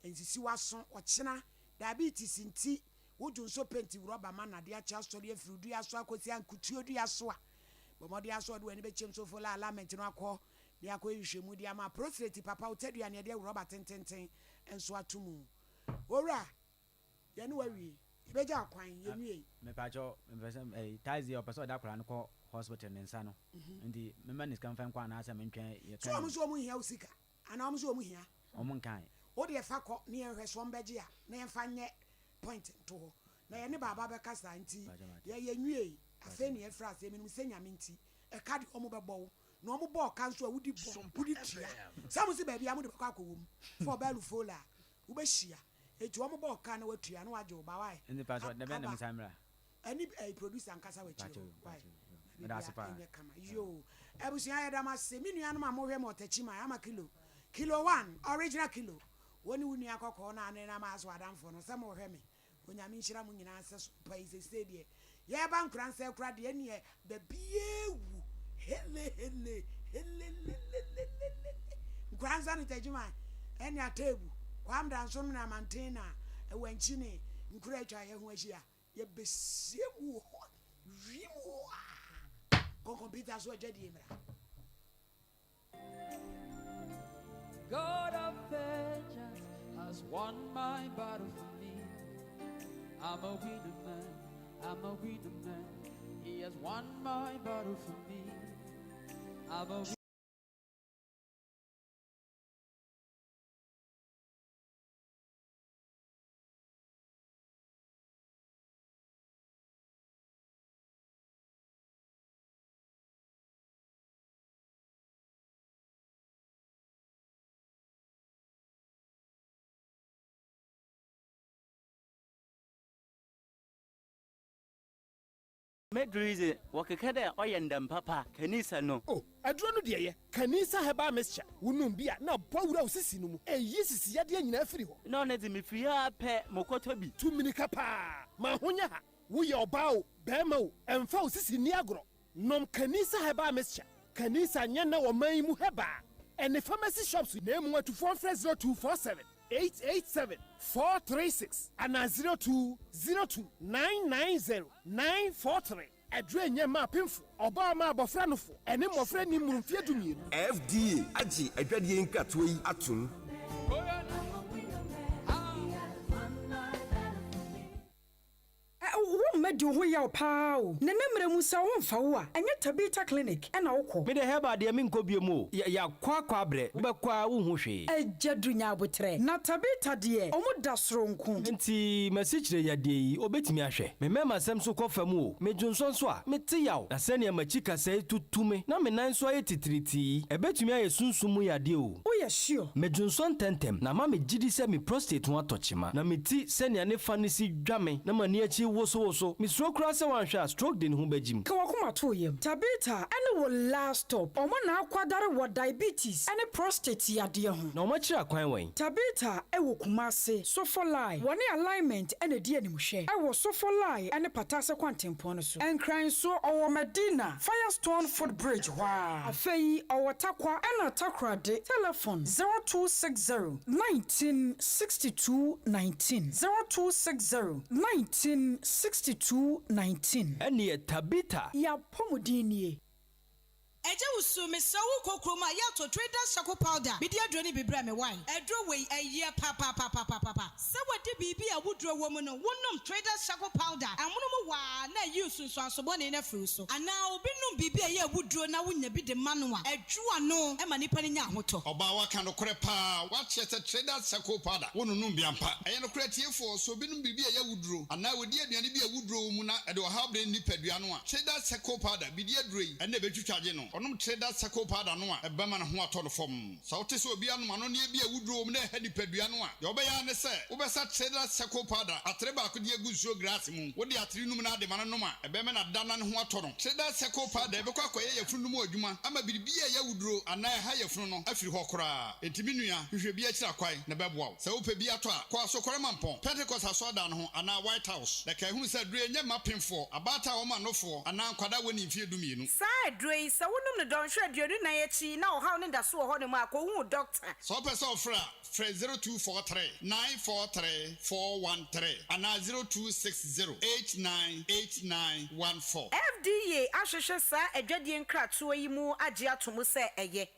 ensisi waso ochena diabetes nti wodun so penti rubber man na de acha story afirudu aso akosi ankutuo du aso a bomodi aso de wani be chem so fola alignment no akọ de akọ ehwehwemu de ama prostate papa utadua ne de rubber tententen enso atumu ora ye no wawie ibeja akwan ye nwie me pacho me taizi opeso da kra no ko hospital nensa no ndi me manis kan fan kwa na asa mentwen ye kan so mu hia usika ana mu so mu hia omunkan o de fa ko ne ehwe so mbeje a na ye fa nye point to ho na ye ne baba be kasa nti ye nwie afa ne ye fra ase me senya menti e ka de omo bebo na omo bo kan so a wudi tia samu se ba bia mu de kwa akowom for balu fola wo be hia eti omo bo kan na watua na waje ba wai ndi pacho de be na msamra ani producer ankasa wachi wai me da sepa yo ebusia ya da ma se mi nua no ma mo hwe mo tachi ma ama kilo 1 original kilo woni wuni akoko na ane na ma aso adamfo no se mo hwe me onyame nhira mu nyina se so pa ise stedie ye ba nkran se kra de ne be biewu hele nkran za ni tajima eni atebu kwam dan so na mantena ewanchi ni nkura atwa ye ho ahia ye besie mu ho rimu kon computer so agye di mra God of vengeance has won my battle for me. I'm a winner man, I'm a winner man. He has won my battle for me. I'm a Medrize wakekada oyendam papa kanisa no. Oh, aduro no de ye. Kanisa heba mixture. Wonum bia na bawura osisi no mu. Eyi sisi yade nyina afiri ho. No na de mefia pe mokoto bi. Tuminika pa. Ma honya ha. Wo ye oba o, bema o, emfa osisi ni agro. Nom kanisa heba mixture. Kanisa nya na wo man mu heba. And the pharmacy shops name 0247 887 436 and 0202 990 943. Adre nya ma pemfo oba ma abofra no fo ene mofra ni mumfie dumie FDA agi adwadie nkatoa yi atum. Medu ho ya pao na nemre mu sa wonfa wo a enye Tabita clinic na wokɔ me de heba de min kɔbie ya kwa bre wobɛkwa wo ho hwe ejadu nya abotre na Tabita de ɔmo da soronko nti masikyire ya de yi obetimi ahwɛ me mema sɛm so kɔfa mu o me dwonso so a me te yaw na sɛne machi kasa tutume na me nan so aye titriti ebetimi aye sunsumu ya de o woyɛ sure me dwonso ntentem na ma me gidi sɛ me prostate ho atɔkyema na me ti sɛne ne fa ne si dwame na mani achi woso mi stroke kura se wan hwa stroke de ne ho bagim ka wakoma to yem Tabita ene wo last stop omo na akwadare wo diabetes ene prostate yade ho na omo kira kwan wen Tabita ewo kumase sofolai woni alignment ene die anim hwe ewo sofolai ene patase kwantempon so enkran so owo Medina Firestone footbridge wa afei owo takwa ena takrade telephone 0260 1962 19 0260 1962 19 Eni Tabita ya pomudini Eje usu me so wo kokroma ya to trader shako powder bidi adro ni bibra me wan adro we aye pa se wade bibi a wudro wo mu no wonnom trader shako powder amono mu wa na use nso bone na firi so ana obi num bibi a ya wudro na wonya bi de manu a adwo ano e ma nipa nya ahoto oba wa kan kore pa wa chese trader shako powder wonunum biampa eye no kore tiefo so obi num bibi a ya wudro ana wodi aduane bi a wudro mu na e de ha bre nipa duano a trader shako powder bidi adro yi ene betwitwaje no onum trader circle powder no a ebema na ho ato no fom sa wote so obi anu ano ne bi awudro mu na ha nipadua no a ye obeya ne se wobesa trader circle powder atre ba ko de agusuo grass mu wo de atre num na de man no ma ebema na dana ne ho ato no trader circle powder be kwa koye yefunu mu adwuma ama biribi a ya wudro ana ha yefunu no afiri ho kora entimi nua hwehwe bi akira kwai na beboa se wo pe bi ato a kwa so kora mampon Pentecost asoda no ho ana White House da ka hunu se dure nya mapemfo abata wo ma nofo ana nkwada woni mfie dumienu sa dure sa wonum ne don hwe aduonu na yechi na ohaw ne da so ho ne mu akohu doctor so person ofra 0243 943 413 ana 0260 898914 FDA ahwehwe sa adwadie nkratoa yi mu agye atomo se eye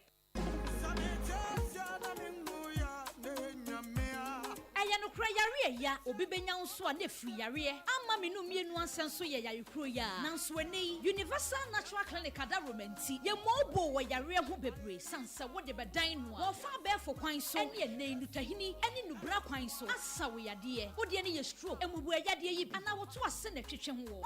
yare ya obi benya nso a na free yare ama menu mienu ansenso ye yare kro ya nanso eni Universal Natural Clinic ada romanti ye mobo wo yare ho bebre sansa wo de bedan no wo fa be fo kwan so ene ene nutahini ene nubra kwan so asa wo yade ye wo de ne ye stroke emubu yade yi ana wo to ase na twetwe ho wo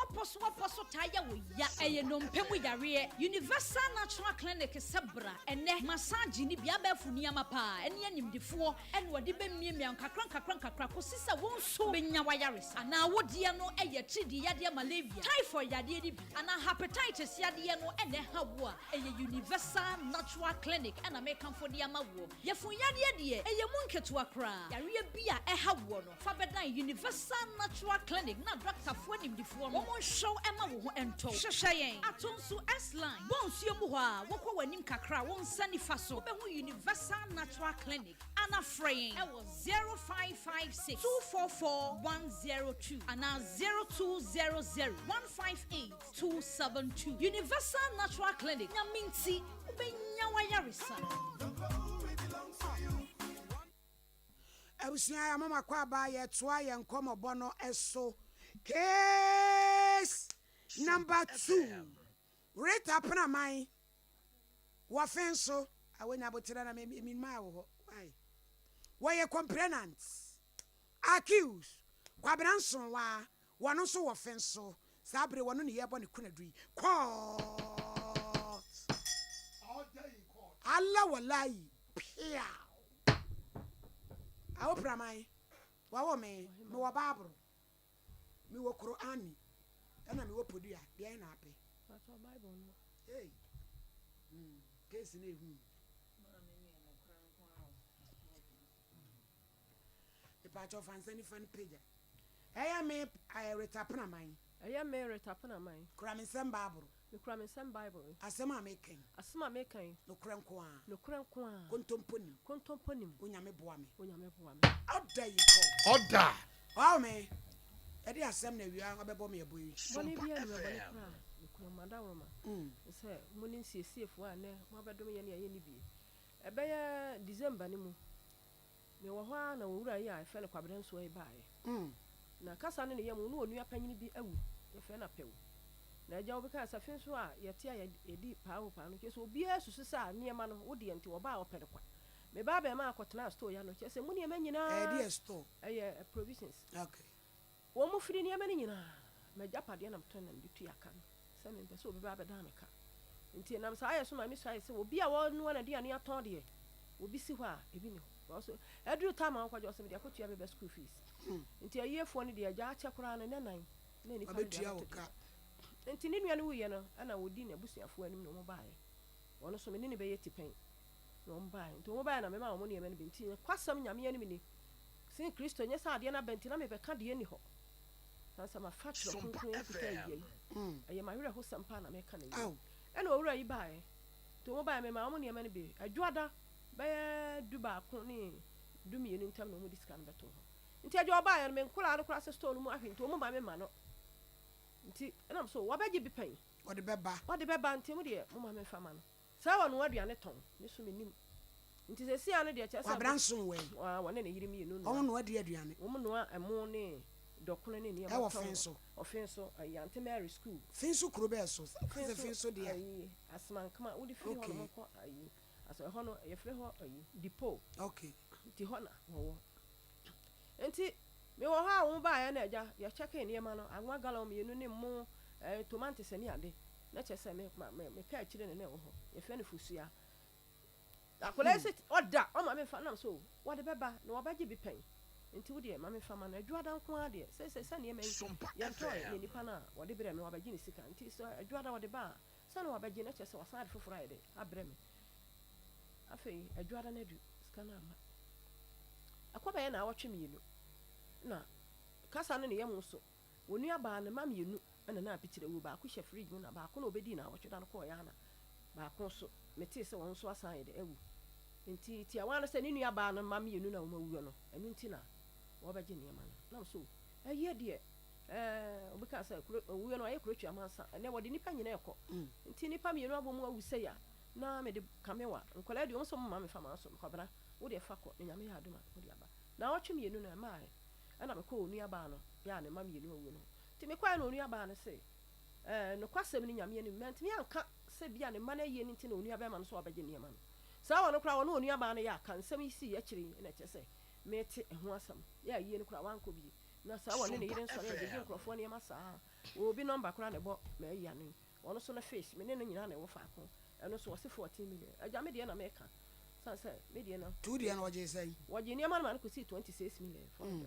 ta ya wo ya eye no mpemu yare Universal Natural Clinic sebra ene massage ni bia be fu ni amapa ene animdifo ene wo de be miemia kakran kosisa won so benya wayares ana wodie no eye tridi yade malaria typhoid yade ni bi ana hepatitis yade no ene hawo a eye Universal Natural Clinic ana mekan fo de amawo yefun yade de eye munketua kra yare bia hawo no fa bedan Universal Natural Clinic na doctor fo nimdifo no won show ema wo ho ento hwehweyen atonso S-line bonsuo mu ho a wokɔ wanim kakra won sani fa so be ho Universal Natural Clinic ana fraying e was 0556 244 102 and 0200 158 272 Universal Natural Clinic. Nyaminti ubenya nya wayaresa Abusia ya mama kwa ba ye toa ye nkomobo no eso. Case number 2. Rate up na mai. Wa fenso awenya botira na me ma wo. Why? Why ye complainants? Accuse. Kwa branson wa wano so wo fenso. Sabre wano ne yebo ne kunadui. Court. Allah wallahi. Pia. Awo pramai. Wawo me wo Bible. Me wo Qur'ani. Ana me wo podua. De na ape. That's our Bible. Hey. Case na ehu. The part of Ansani fan page. Eya me I retapna mine. Eya me retapna mine. Kura me sem Bible. Me kura me sem Bible. Asema making. Asema making. No kranko a. No kranko a. Kontomponim. Kontomponim. Onyame boa me. Onyame boa me. Order you go. Order. Oh me. Edi asem na wia obebo me eboyi. Boni bia no boni kra. Kura madawroma. Say moni siesiefo a ne mo abedom ye ne aye ni bi. Ebeye December ni mu. Me wo ho a na wura yi a fe ne kwabere nso ai baaye. Na kasa ne ye mu no onua panyini bi awu. Ye fe na pewu. Na eja obi ka safe nso a yete a edi paawo no keso obi asusu sa niema no wo de ente wo ba opere kwa. Me ba be ma akotena store ya no kese mu niema nyina. Edi store. Provisions. Okay. Wo mu firi niema ni nyina. Me japade na mton na mbitu aka no. Se me pese obi ba be da meka. Nti nam sa ayeso ma mi so ayese obi a wo no na de ane aton de. Obi si hɔ a ebi ni hɔ. So edru time an kwaje osem de akotua me be school fees. Nti ayefo ne de agya ache kora na nan. Na ni abetua wo ka. Nti ni nua no wuye no ana wodi na busuafo anim no mo baaye. Wono so me ni be yeti pen. No mo baaye. Nti mo baaye na me ma mo ne me no bi nti kwasam nyame anim ni. Sin Kristo nye sa ade na benti na me be ka de ni hɔ. Sansa ma fatro kunkun fita yi. Aye ma hwere ho sampa na me ka na yi. Ena owura yi baaye. To mo baaye me ma mo ne me no bi. Adwoada be du ba ko ni du mi ni ntam no mo diska no beto ho. Nti adwo baaye no me nkura no kura se store no mu ahwe nti mo ba me ma no. Nti enam so wabaji bi pen o de beba nti mu de mo ma me fama no sa wa no aduane ton me so me nim nti se sia no de che sa wabranson we wa ne yiri mi no o no ade aduane o mo no emo ne dokono ne ne e ofenso ayante Mary school finso kuro be so finso de ayi asman kama wo de fi ho no ko ayi aso ho no ye fre ho ayi dipo okay nti ho na wo nti me wo ha wo ba ya na eja ya cheke ne ma no anwa galon me nu ne mo tomatoes ne ade na chese me pe akire ne wo ho ye fe ne fusua akola se oda o ma me fa na so wo de beba na wo ba gi bi pen nti wo de ma me fa ma na adwada nko ade se ne me ya to ye nipa na wo de bere me wo ba gi ne sika nti so adwada wo de ba se na wo ba gi na chese wo sa de foforo ade abre me afei adwada na du sika na ama akoba ye na awotwe me yenu na kasa no ne yem so wonu aba na mam yenu na na apitire wo ba ko hye fridge na ba ko na obedi na awotwe dan ko ya na ba ko so meti se won so asan ye de ewu nti ti awana se ne nu aba na mam yenu na wo mawu no enu nti na wo ba gye ne ma na so aye de obi ka se owu no aye kurotwa amansa ne wo de nipa nyina ekọ nti nipa yenu abomu awu se ya na me de kamewa nkola de won so mam me fama so kwabra wo de fa ko nyame ya aduma wo de aba na awotwe yenu na ma ana me ko onu aba no ya ne mam yenu owu no ti me kwa na onu aba no se no kwasem ni nyame ni menti me anka se bia ne ma na ye ni ti na onu aba ma no so abagye ne ma no sa wono kra wono onu aba no ya kan nsem isi ya kire na che se me te ho asam ya ye ni kra wanko bi na sa wono ne yire nso ya de nkrofo ne ma sa obi number kra ne bo ma ya ni wono so na face me ne no nyina na wo fa ko eno so wo se 14 million aja me de na me ka san se me de na 2 de na woje sai woje ne ma no ko si 26 million 400,000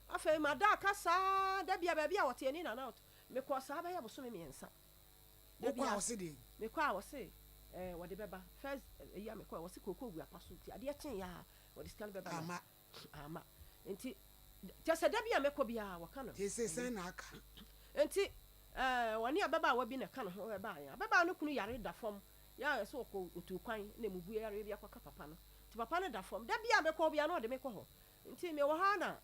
afei mada kasa da bia ba bia wote ni na na me ko sa ba ya boso me miensa da bia wo se de me ko a wo se wo de beba first ya me ko wo se kokko gu apaso ti ade chen ya wo de scan beba ama enti tese da bia me ko bia wo ka no tese sen na aka enti woni ababa wa bi na ka no ho beba ya beba no kunu yare da fom ya so ko otu kwan na mubu yare bia kwa papa no ti papa no da fom da bia me ko bia no de me ko ho nti me wo ha na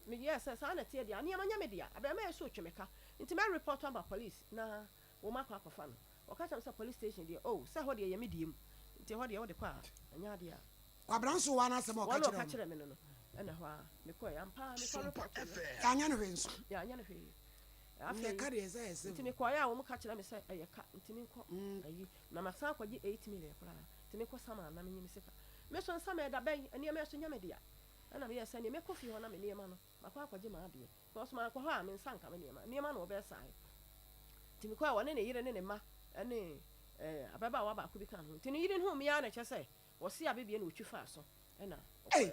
me yes sa na tie dia ani amanya me dia abema yeso twemeka nti me report aba police na wo ma kwa akɔfa no ɔka kyerɛ sɛ police station deɛ oh sɛ hɔ deɛ yɛ me diem nti hɔ deɛ wode kɔ a ɛnyɛ adeɛ a kwabranso wa na asɛm ɔka kyerɛ me no ɛna hɔ a mekɔ ampa mekɔ report anya no hwɛ nso ya anya no hwɛ afei ka deɛ sɛ ɛsɛ nti mekɔ a wo mu ka kyerɛ me sɛ ɛyɛ ka nti menkɔ ayi na masan akɔgye 8 million koraa nti mekɔ sama na menyim sika meso nsama ɛda bɛn nneɛma ɛso nyame deɛ ɛna meyɛ sɛ nneɛma kɔ fie hɔ na me nneɛma no makɔ akɔgye ma adeɛ because ma akɔ hɔ a me nsa nka me nneɛma na wɔbɛyɛ saa nti mekɔ a wɔne ne yere ne ne ma ɛne ababaawa baako bi ka ho nti ne yere no ho mea na kyɛ sɛ wɔse abebie na ɔtwi faa so ɛna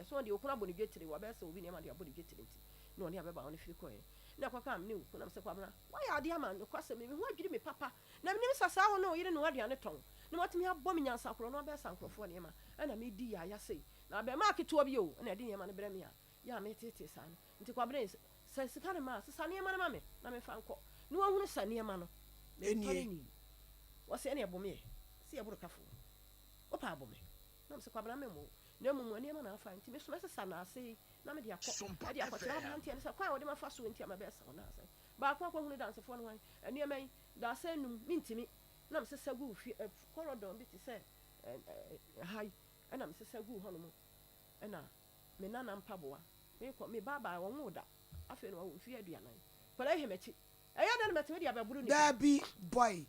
so ɔde okuna bɔ ne dwetire wɔbɛyɛ sɛ obi nneɛma de abɔ ne dwetire nti na ɔne ababaawa no firi kɔɛ na kɔka me ne okuna m sɛ kwabena wayɛ adeɛ ama no kwasɛ me ho adwiri me papa na menim sɛ saa hɔ no ɔyere ne ho aduane tɔn na watumi abɔ me nyansa korɔ na ɔbɛyɛ sa nkurɔfoɔ nneɛma ɛna medi yɛ ayɛ sei na bɛma aketewa bi o ɛna ɛde nneɛma no brɛ me a yɛ a metete saa no nti kwabena sɛ sika ne ma sesa nneɛma no ma me na mefa nkɔ na wahunu sa nneɛma no mentɔre ni wɔsɛ ɛne ɛbɔ meɛ sɛ yɛboro kafo wopɛ abɔ me na m sɛ kwabena memmɔ na mmom nneɛma na afa nti meso mɛsesa na ase na mede akɔ ɛde akɔkyerɛ aberanteɛ no sɛ kwan a wɔde mafa so nti a mabɛɛsa wo no ase baako akɔhunu dansefoɔ no hwan nneɛma yi daasɛ num mentimi na mesesa gu fie kɔrɔdɔn bi te sɛ hai ɛna mesesa gu hɔ no mu ɛna me nana mpaboa mekɔ me baabaa wɔn wo da afei no wɔn mfie aduanan pɛlɛ ihe mɛkyi ɛyɛ dɛ no mɛtumi de abɛburu ni dabi boy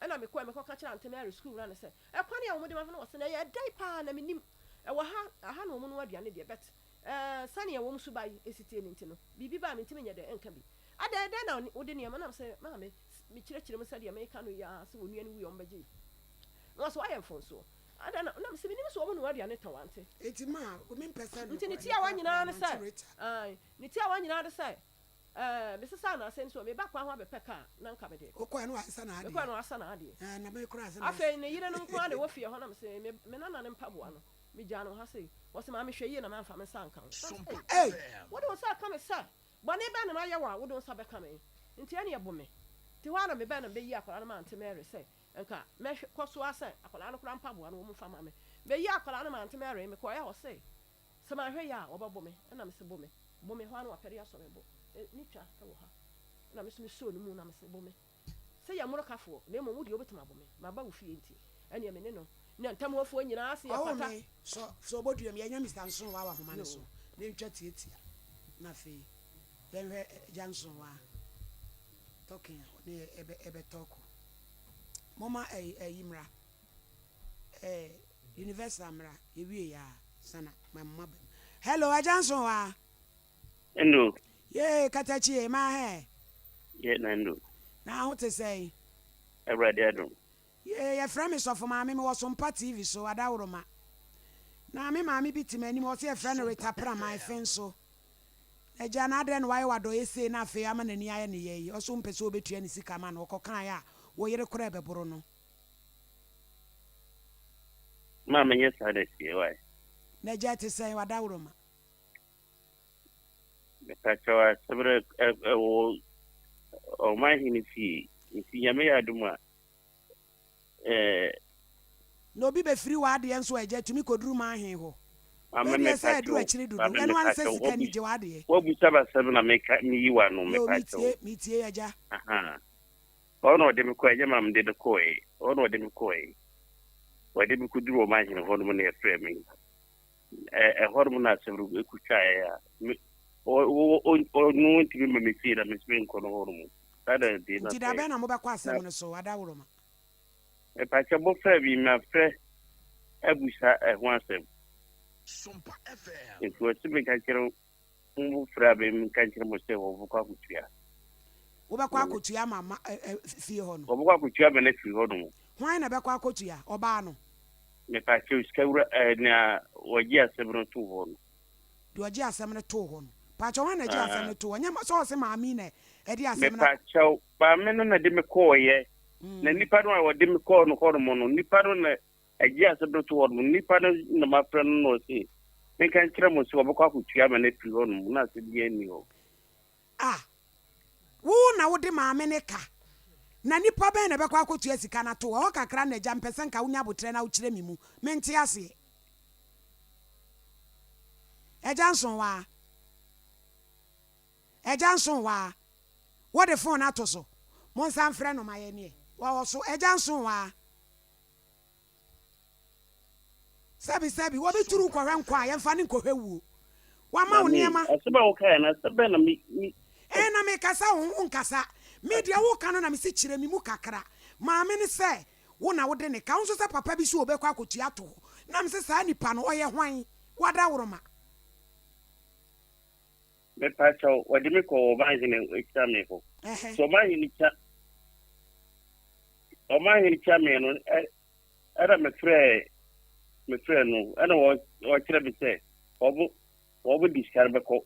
ɛna mekɔ ka kyerɛ antɛm ɛre school na ne sɛ ɛkwan a wɔn de ma fa no wɔsɛ na ɛyɛ dɛn paa na menim ɛwɔ ha na wɔn no aduane deɛ bet sani ɛwɔ mu so ba esitie ne nti no bibi ba me ntimi nyɛ dɛ ɛnka bi adɛdɛ na wode nneɛma na sɛ maa me kyerɛkyerɛ mu sɛ deɛ meka no yɛ sɛ wɔnua no wi ɔmbɛgye na wɔsɛ wayɛ mfonsoɔ ada na sɛ menim sɛ wɔn no aduane tɔn wante eti ma omi mpɛsɛ no nti ne tia wa nyinaa ne sɛ ne tia wa nyinaa ne sɛ mesesa na asɛn so me ba kwa ho abɛpɛ ka na nka me de okɔ no asa na ade okɔ no asa na ade na me kora asa na afei ne yire no nko ade wo fie hɔ na me sɛ me nana ne mpaboa no me gya no ha sɛ wɔsɛ ma me hwɛ yie na ma mfa me nsa nka wo wode wo sa ka me sɛ bɔne bɛ na mayɛ wɔ a wode wo nsa bɛka me nti ɛne ɛbo me nti hɔ a na mebɛ na bɛyi akwadaa no ma ante mɛre sɛ nka mɛhwɛ kɔ so asɛ akwadaa no kora mpaboa no wɔ mu fa ma me bɛyi akwadaa no ma ante mɛre me kɔyɛ hɔ sɛ sɛ mahwɛ yɛ a wɔbɛbɔ me ɛna me sɛ bɔ me hɔ a na wapɛre asɔ me bɔ ne twa ɛwɔ ha na me so me so no mu na me sɛ bɔ me sɛ yɛ mmoro kafoɔ na mmom wodeɛ wobɛtumi abɔ me maba wo fie nti ɛneɛ me ne no na ntam wɔfoɔ nyinaa se yɛpata so ɔbɔduam yɛnyɛ mr nson wa wahoma no so na ntwa tietia na afei yɛnhwɛ gya nson wa tɔken a ne ɛbɛtɔko moma ayi mmra university mmra yɛwie yɛ a sana mamma bɛm hello agya nson wa Endo. Ye katachi ma he. Ye nando. Na ho te say. Everade adum. Ye ya frame so for ma me wo Sompa TV so adawroma. Na me ma me bitim anim wo se ya frame retapra my fen so. Eja na ade no wai wado ese na afi ama nani aye ne ye. Oso mpese obetua ne sika ma na okokan ya wo yere kora ebeboro no. Ma menye sade sie wai. Na ja te say wadawroma. Mekachawa sabre o ma hini fi yame ya duma no bi be free wa de enso eje tumi koduru ma hen ho ameme say duru akiri dudu enu an say sika ni je wa de wo bu saba sabe na meka mi yiwa no mekachawa mi tie eja aha ono de me ko eje mam de ko e ono de me ko e wa de me koduru o ma hen ho no na e frɛ me ho no na sabre ekutwa ya o no ntimi me fira me spin ko no horumu sada de na ti da be na mo ba kwa asem no so adawroma e pa che bo fa bi ma frɛ abusa ho asem Sompa FM e ko tibi ka kire mu fra be mi ka kire mo se wo kwa kutua wo ba kwa kutua mama fie ho no wo kwa kutua be na fie ho no hwan na be kwa kutua oba no me pa che skawura na wogi asem no to ho no do wogi asem no to ho no pacho wana ji asem no to nya so se ma mi na e di asem na pacho ba me no na de me ko ye na nipa no a de me ko no ho no nipa no na aji asem no to ho no nipa no na ma fra no se me kan kire mo se wo kwa kutua me na fie ho no na se bi ani ho wo na wo de ma me ne ka na nipa be na be kwa kutua sika na to wo kakra na ja mpese nka unya botre na wo kire mi mu me nti ase ejanson wa what the phone ato so mon san frɛ no maye ne Wa so eja nso wa. Sabi wo be turu kwa nkwa ye mfa ne nkɔhwɛ wuo. Wa ma wo niema. Aseba wo kai na sebe na mi na me kasa wo nkasa. Me dia wo ka no na me si kyerɛ mi mu kakra. Ma me ne sɛ wo na wo de ne ka wo so sɛ papa bi so obekɔ akotua to. Na me sɛ saa nipa no ɔyɛ hwan. Wada woroma. me pacho wadi me ko manjine exam ko. So manjine cha o manjine cha me no era me frɛ no ana wo kyerɛ bi sɛ obu discard be ko.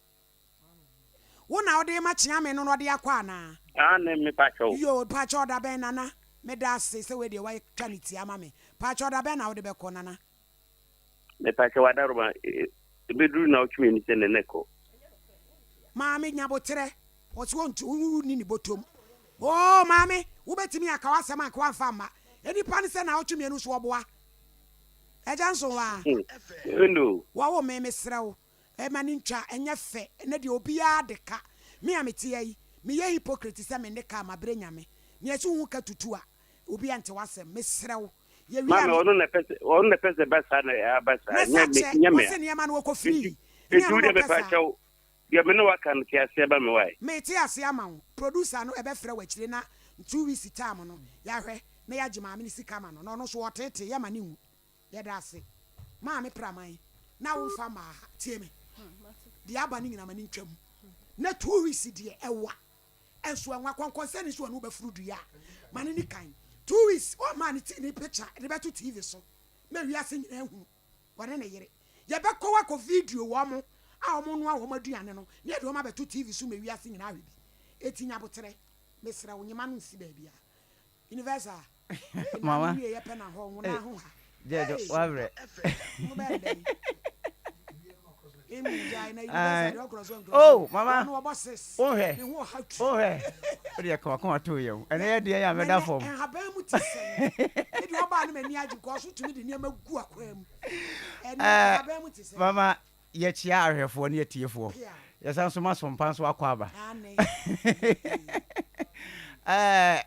Wo na wo de ma kyea me no no de akɔ ana. Ne me pacho. Yo pacho da ben nana. Me da se we de wa twa ne tia ma me. Pacho da ben na wo de be ko nana. Me pacho wada roma be duru na o twi ni se ne neko. Maame nyabotere o ti won ni ni botom. Oh maame wo betimi aka wasem aka wanfa ma. Enipa ne se na o twemi enu so oboa. Eja nso wa. Endo. Wa wo me mesrew. E ma ni ntwa enye fe na de obi a de ka. Me amete yi. Me ye hypocrite se me ne ka ma bre nyame. Ne esu hu ka tutu a obi ante wasem mesrew. Ye wi am. Mama onu ne pese basa na ya basa. Nyame. Se ne ma no ko free. Edu de be pacho. Ya me no waka no kiase ba me wai. Me ti ase ama wo. Producer no e be frɛ wachire na 2 weeks time no. Ya hwɛ na ya gima me ni sika ma no. No so wotete ya ma ne hu. Ya da ase. Ma me praman. Na wo fa ma tie me. Di aba ni nyina ma ni ntwam. Na 2 weeks die ewa. Enso anwa konkonseni so no be furu dua. Ma ne ni kan. 2 weeks o ma ni ti ni picture. De be to TV so. Me wi ase nyina hu. Wone ne yere. Ya be ko wa ko video wo mo. A omo no a wo maduane no ne de wo ma beto TV so me wiase nyina ahwe bi etinya botere mesra wo nyima no nsi ba bia universal mama ye pe na ho na ho ha jejo wabre oh mama oh he odi ya kwa to ye ene ye de ya me da fom en haba mu ti se e di oba no mani agi ko so tumi de ne magu akwa mu ene haba mu ti se mama ye chia ahwefo ne etiefo yesan so masompa so akwa aba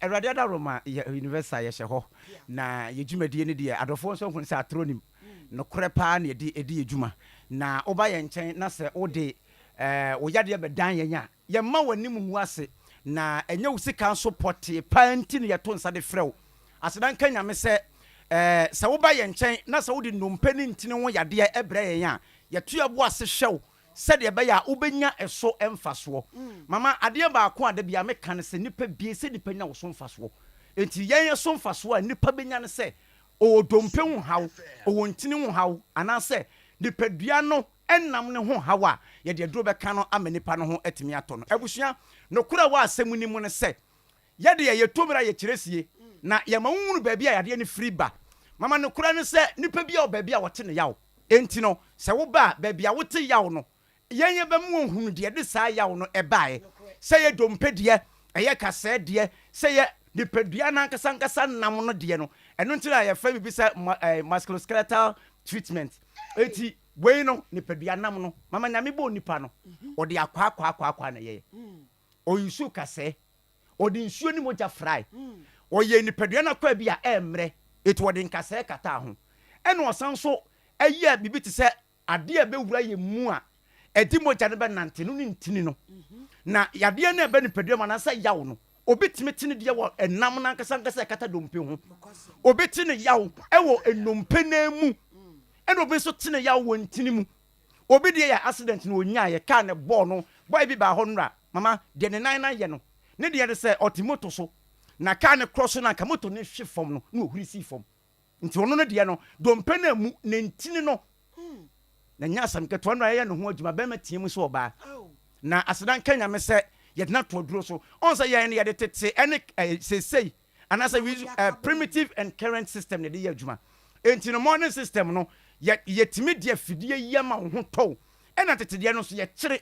Erade da Roma University ye hye ho na ye dwumadie ne de adofo so hun se atronim no korepa na edi edwuma na oba ye nchen na se ode wo yade be dan ye nya ye ma wanim hu ase na enye wo sika so pote panti ne ye to nsa de frew asedan kanya me se se wo ba ye nchen na se wode nompe ne ntine ho yade ebre ye nya ye to abo ase hyew said ye be ya ubenya eso emfaso mama ade ba ko ade bia me kan se nipa bie se nipa nya wo so mfaso enti yen so mfaso a nipa benya ne se o dompe hu haw o wontini hu haw ana se nipa dua no enam ne ho haw a ye de duro be kan no ama nipa no ho atimi ato no abusua no kura wa asemu ni mu ne se ye de ye tomira ye kiresie na ye ma nwunu ba bia yade ne free ba mama no kura ne se nipa bia o ba bia wote ne yaw enti no se wo ba bia wote yaw no yenye be mu hunu de de saa yaw no ebae se ye dompe de eye kase de se ye nipadua na nkasa nam no de no eno ntira ye fa bi se musculoskeletal treatment eti we no nipadua nam no mama nyame bo nipa no o de akwa na ye o yusu kase o de nsuo ni moja fry o ye nipadua na kwa bi a emre eti o de nkasa kata ho eno osan so eye bibi ti se ade a be wura ye mu a edi moja ne be nante no ntini no na yade na be nipadua ma na sa yaw no obetime tine de wo enam na nkasa kata dompe ho obetine yaw ewo enompe na mu eno obi so tine yaw wo ntini mu obi de ya accident no onya ye car ne ball no boy bi ba ho nra mama de ne nan na ye no ne de se otimoto so na car ne cross na ka moto ne hwe fom no na ohuri si fom nti ono no de no dompe na mu ne ntini no na nya asam ke to no ye no ho adwuma be ma tie mu so oba na asedan kanya me se ye na to duro so on say ye ne ye de tete ene say anasa we use primitive and current system ne de ye adwuma enti no modern system no ye timi de afidie yema ho to ena tete de no so ye kire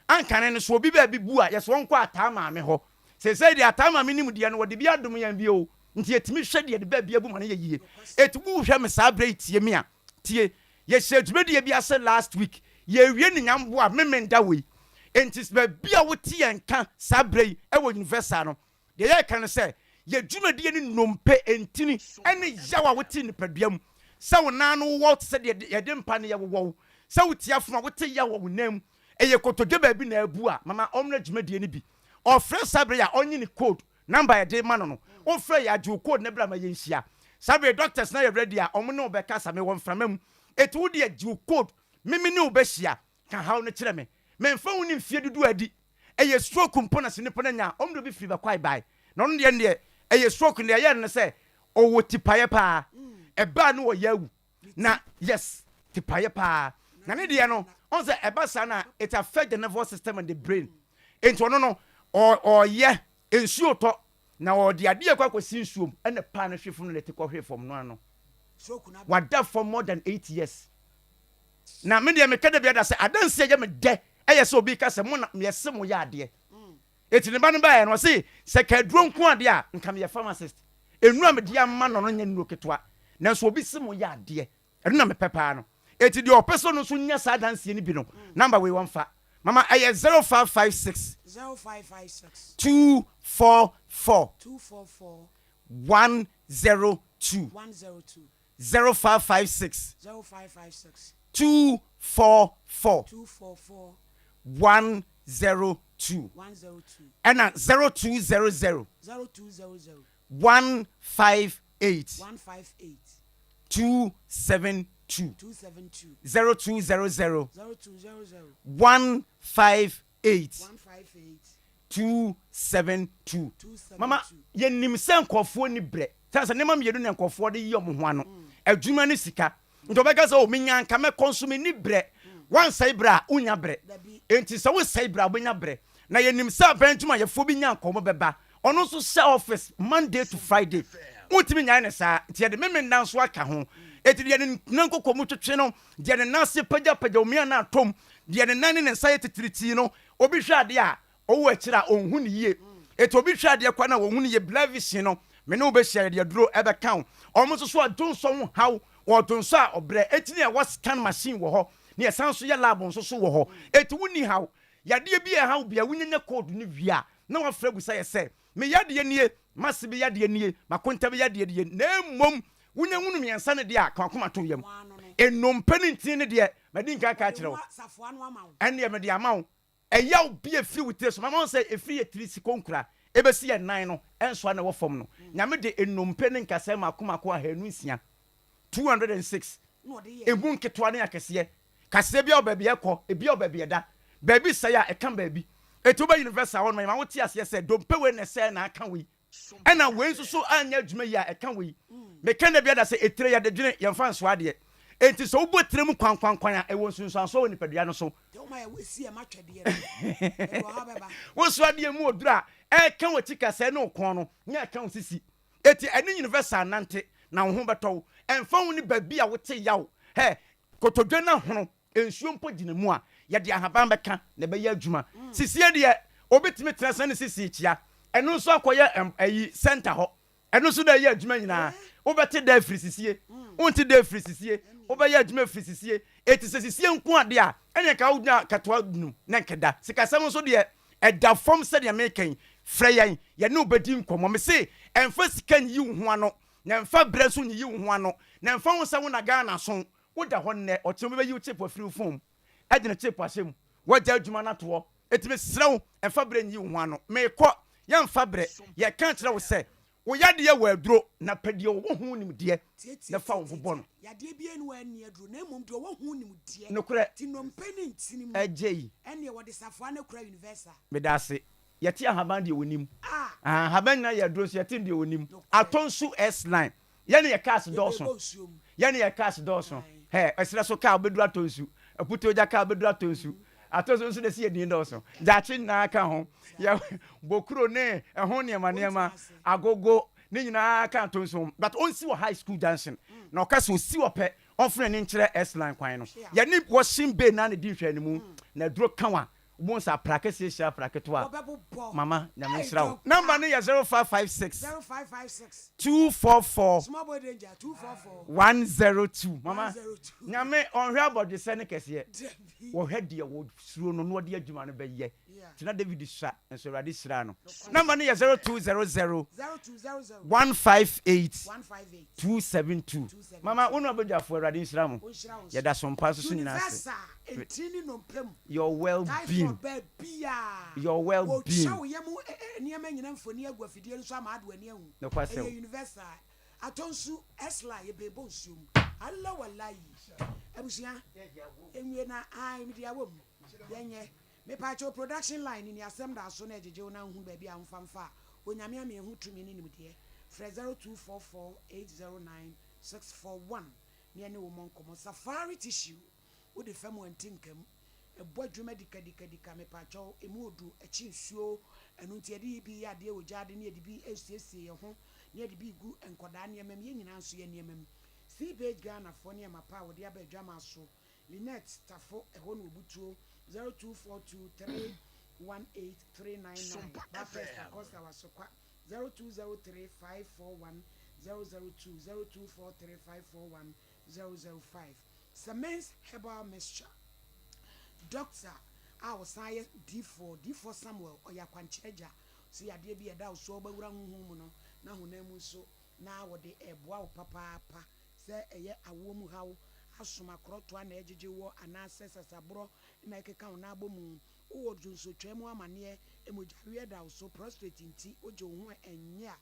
ankane no so obi ba bi bu a ye so nko atama me ho say de atama me nim de no wode bi adom yan bi o nti ye timi hwe de ba bi abu ma ne ye yie etubu hwe me sa bra tie me a tie ye shedube de bi ase last week ye wie ni nyambo a memenda we enti ba bia wote yenka sabrei e wo university no de ye kan se ye dwumadie ni nompe entini ene yawa wote ni paduam sa wo na no wo se de ye de mpa ne ye wo sa wo tia funa wote yawa wo nam eye kotodwe ba bi na abu a mama omna dwumadie ni bi ofre sabre ya onyi ni code number ye de ma no ofre ya ju code na bra ma ye nhia sabre doctors na ye ready a omo ne obeka sa me won framam etu de ju code mimi ne obehia ka haw ne kire me memfa wo ni mfie dudu adi eye stroke components ni pona nya omdo bi free ba kwai bai na no de eye stroke ne ye ne se owo tipaye pa eba no wo yawu na yes tipaye pa na ne de no on say eba sana it affect the nervous system and the brain ento no or ye ensuo to na o de ade akwa kwasi nsuom ene pa na hwefom no lete kwahwe fom no ano wada for more than 8 years na me de me kada bia da se adanse ye me de eye se obi ka se mo na me se mo ya ade eti ne ba no ba ye no se se ka duro nko ade a nka me pharmacist enu am de amma no nya nuro ketwa na so obi se mo ya ade enu na me pepa no eti de opeso no so nya sa adanse ni bi no number we won fa mama eye 0556 244 102 0556 244 102 and 0200 158 272 0200 158 272 mama yenim se nkofo ni bre sansa nema me yedu ne nkofo de yom ho ano adwuma ni sika nto beka se o menya nka me consume ni bre wan sai bra unya bre enti se wo sai bra bonya bre na yenim se abantuma yefo bi nya nkomo beba ono so se office Monday to Friday utimi nya ne sa ti de meme ndan so aka ho eti de nanko komu twetwe no de ne nase pagya omia na atom de ne nan ne nsa yetetiriti no obi hwa de a owo akira onhu ne yie eti obi hwa de kwa na onhu ne ye blavision no me no be share de duro ebe kan omo so adonso ho haw odonso a obre eti ne wa scan machine wo ho ne esanso ye lab nso wo ho eti wuni haw yade bi e haw bia wunyanya code ni wia na wa fra busa ye se me yade nie masibe yade nie makonta be yade die na mom wunyahunu miensa ne de a kankoma to yam enompeni ntin ne de madi nka ka kire wo ene me de amawo eyaw bi efiri wute so mama say efiri etiri sikonkura ebesi ye nan no enso na wo fom no nyame de enompeni nka se makoma ko ahanu nsia 206 ebu nketwa ne akese kase bia obabi ekọ ebia obabi eda baby say a ekam baby etuba universal won ma wote ase se dompe we ne se na aka we ena we nso so anya adwuma yi a eka we me kan da bia da se etire ya de dwene ye mfa nso ade enti so wo tire mu kwankwan a e won sunso so woni padua no so wo so ade mu odura e kan wati kase ne okon no nya kan sisi eti ene universal nante na wo ho beto emfa woni baby a wote yawo he kotodwe na hono ensuo mpo gine mu a ye de ahaban beka na be ya adwuma sisi e de obetime trasa ne sisi chia eno so akoye ayi center ho eno so da ye adwuma nyina obete da frisisie unti da frisisie obaye adwuma frisisie eti sisisie nku ade a ene ka wudna katwa dunu na nkeda sikasam so de eda form said ya mekan freyan ye ne obedi nkomo me se emfa sikan yi ho ano na emfa breso nyi ho ano na emfa wo sa wo na Ghana so woda ho ne otem be yi chip free form agina chip asem wagya adwuma na to etime srew emfa bre nyi ho ano me kɔ ya mfa bre ye kan kire wo se wo yade ye waduro na padie wo hu nim de na fa wo bɔ no yade bia no ani aduro na mom de wo hu nim de no kure ti no mpeni ntini mu agye ene wo de safo na kura universal me da se yete ahaban de wonim haban na yaduro so yete de wonim atonsu S9 ye ne ye cast dawson ye ne ye cast dawson he esira so ka obedura tonsu aputo ja ka obedura tonsu atozo nso de sie din dawson jachi na aka ho ya bokuro ne ehon niema agogo ne nyina aka tonsu but on si wo high school dancing na okase osi wo pe ofre ne nkire S-line kwan no ya ni washing bay na ne di hwe ne mu na duro kanwa bonsa prakese sia praketwa mama na mesra wo number ne ya 0556 244 small boy danger 244 102 mama nyame onhwe abode se ne kese wo hwede wo suro no no de adwuma no be ye tina David sha nso Awurade sra no number no yɛ 0200 0200 158 158 272 mama wonu abadwafo Awurade nsra mo yɛda Sompa so nyina ase entini no mpem your well-being your well-being wo yemu niema nyina mfoni agwafidie nso amado ani ahu no kwasem universal atonsu esla ye bebo nsuom alla wallahi abusia enwe na ai mi dia wom yenye me pacho production line ni asem da so na ejeje na hu ba bia mfamfa onyame ame hu tumi ni nimde fre 0244809641 ne ne wo monkomo safari tissue wo de fam wantinkam ebo adwuma dikadika me pacho emu odu achi nsuo enu nti ade bi ya de ojade ne ade bi esiesie ye ho ne ade bi gu enkoda ne emam ye nyina nso ye ne emam Seabage Ghana for ne mapa wo de abadwama so Linet Tafo eho no obutuo 0242318399 that first Costa was so 0203541002 Semens Herbal Mixture Doctor our science D4 Samuel Oyakwancheja so yade bi eda so obawura huhu no na honam so na wo de eboa papa se eye awomu hawo asoma krotoa na ejeje wo anase sasabro na ekeka na agbomu wo junso twemu amane emojahwe da so prostate nti oje ho enye a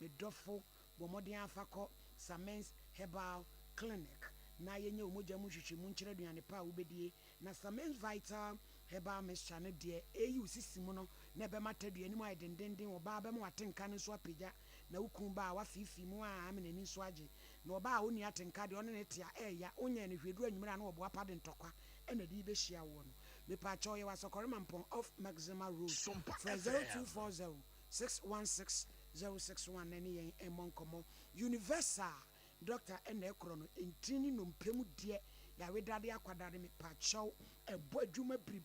medofo bomoden afako Samens Herbal Clinic na yenye omoja mu hwehwemu nkire duane pa obedie na Samens Vital Herbal Mixture ne de eyi sisimu no na be matadua ni mu ayedendenden oba be mu atenka ne so apagya na ukun ba wa fifi mu a amene ni so age na oba a oni atenka de one ne tia eya onya ne hwedu anwumira na obo apade ntokwa ena de be hia wo no me pa cho ye wasokore mampon off Maxima Road 0240 616 061 na ne yen emonkomo Universal Doctor ena ekro no entini no mpemu de ya wedade akwadade me pa cho ebo adwuma bri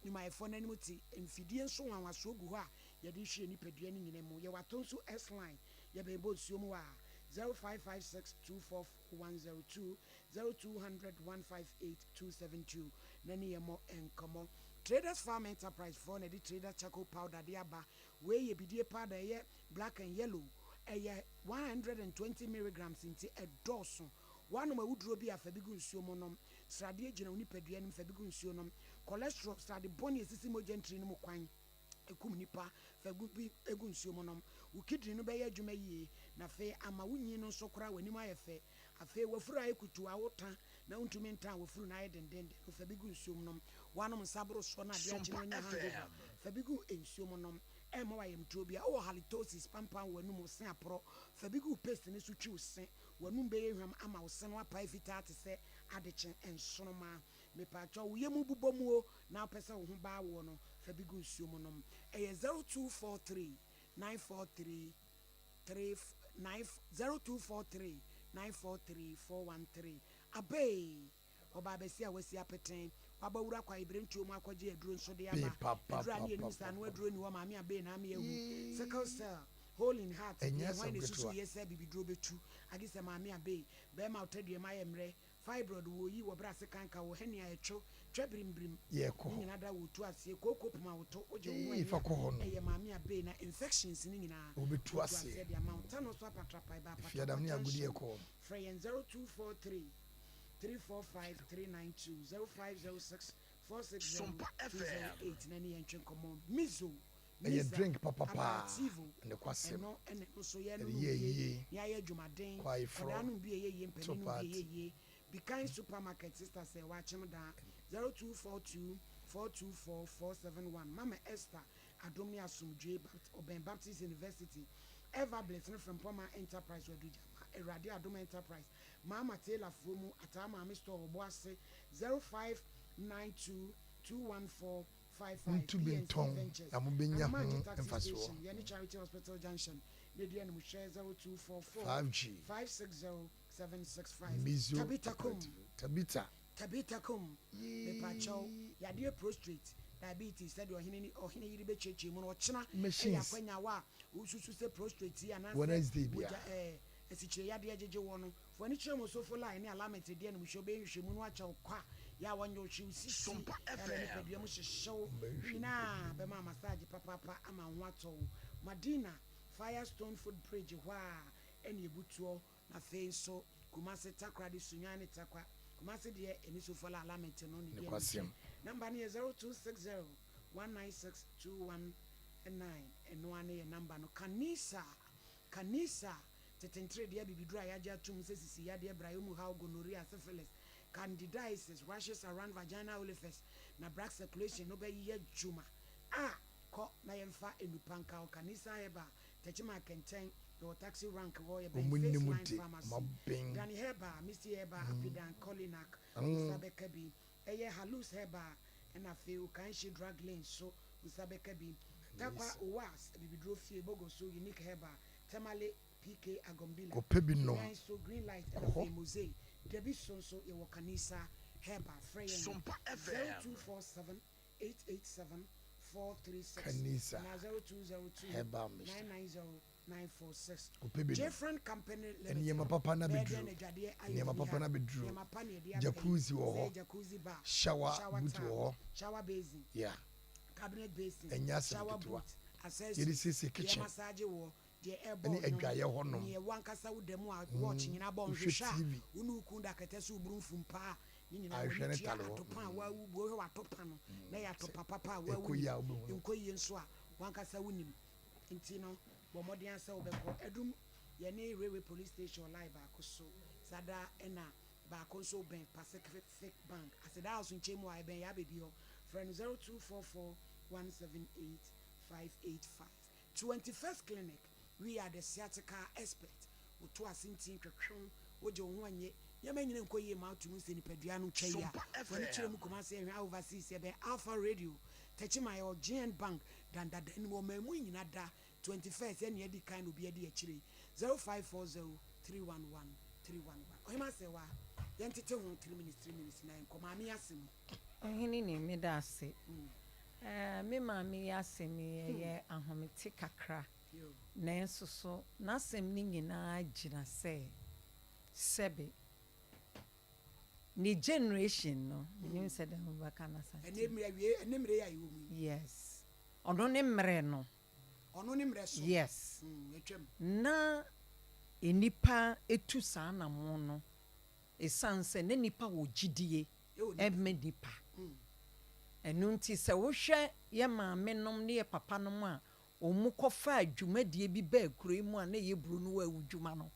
ni my phone ani muti emfidie nso wanwaso gu ho a ye de hwe ni padua ni nyina mu ye watonso S line ye be bo nsuo mu a 0556244102 0200158272 nani ye mo enkomo Traders Farm Enterprise for na di trader charcoal powder de aba we ye bidie powder ye black and yellow 120 milligrams into a dozen one ma wudro bi afabigu nsuo mo nom srade agina oni padua nim fabigu nsuo nom cholesterol srade boni esisi mogentri no kwan ekum nipa fagu bi egu nsuo mo nom ukidri no be ye adwuma yie na fe ama wunyi no so kora wani ma yefe afe wafuru ayekutu awota na untumi ntan wafuru na ayedendende no fabigu nsuo mo nom wanom sabro so na de agina nya hangover fabigu nsuo mo nom ema wa yemtrobia o halitosis pampan wanu mo sen apro fabigu paste ne so twi osen wanu be yehwam ama osen wa pai fita te se adechen ensonoma me pacho wo yemu bubomu o na pese wo ho ba wo no fabigu nsuo mo nom 0243 943 0243 943 413 abey oba besi a wasi apeten wabawura kwa ibrentu mu akwaje aduro nso de aba aduro ani enu sa no aduro ni wo maami abe na ami ewu sickle cell hole in heart when the susu yesa bibiduro betu agise maami abe be ma otadue ma yemre fibroid wo yi wo bra sekanka wo henia etwo twabirimbrim nyina da wo tu ase kokopuma wo to oje wo eye maami abe na infections ni nyina obetu ase the amount no so apatrapa ba if you da me agudi eko free 0243 345-392 0506 460 nani entwen komo mizo a drink papa and the kwasem no ene so ye no ye ya ye dwumaden odanu bi ye mpani bi ye Bikan supermarket sister say watchem da 0242 424 471 Mama Esther Adomi Asumdwe Oben Baptist University Ever Blessing from Poma Enterprise Wadujama Eradi Adoma Enterprise Mama Taylor Fumu Atama Mr. Oboase 0592 214 55 Amubenya Emphasis Yani Charity Hospital Junction Lydia Mushe 0244 5G 560-765 Tabita Kum Me Pacho Yadia Prostrate Diabetes said or hini yiri be cheche mu no chena ya kwanya wa ususu se prostrate ana Wednesday bia esichire yade ajeje wo no fo ni chemo so fo line ni alarmet de na mu shobe nhwemu no acha kwa ya wanyo hwe usisi na ne pedua mu hyehyew na be ma massage papa ama ho ato Madina Firestone Footbridge hwa ene ebutuo na fe so Kumasi Takra di Sunyani Takwa Kumasi de eni so fola alament no ni de number ni 0260 196 219 eno ane number no kanisa tetentre de bibidura ya ja tum sesisi ya de Ibrahim how gonorrhea syphilis candidiasis rashes around vagina orifice na black circulation no be ye juma ko na yemfa enupanka kanisa heba techima kenten your taxi rank wo ye be face line Gani heba Mr heba apidan Colinac Usabekabi eye halus heba na feel kan she drug lane so Usabekabi takwa was bibidro fie bogo so unique heba temale PK Agombila Kopebino so green light and a mosaic debi so e kanisa heba frey 0247 887 436 kanisa na 0202 heba 990 different company Eniyema papa na bedru Eniyema papa na bedru jacuzzi wo shower boot wo shower basin cabinet basin shower boot accessories kitchen massage wo de eni adwaye ho no ne wankasa wo demu a watch nyina bon hwehwa unu kunda kete ubrumfum pa nyina atopa wa wo wa topa no na ya topa papa wa wu nkoyi nso a wankasa wunim nti no bo modern say obeko edum ye ne railway police station live akoso sada ena ba akoso ben Pacific Bank aseda house nchemu a ben ya bebi ho friend 0244 178 585 21st clinic we are the sciatica expert to asintin twetwon woje ho anye yamanyine nkoyi ma atu nse ni padua no twai a foni kire mu komase ehwe overseas be Alpha Radio techima your GN Bank dan wo mamu nyina da 21st ene edi kan obi edi akire 0540 311 311 ohima se wa yentete ho 3 minutes na nkoma ami asem ohini ni me da ase me maami asem ye ahomete kakra na enso na asem ni nyina gina sebe ni generation no ni se da mbaka na sa enemre ya iwo mu yes ono ne mre no ono ne mre so yes etwem na enipa etu sa na mo no esanse ne nipa wo gidie emme nipa enu nti se wo hwe ye maame nom ne ye papa nom a omu kofa adwumadie bi ba akuro mu a na ye buru no wa adwuma no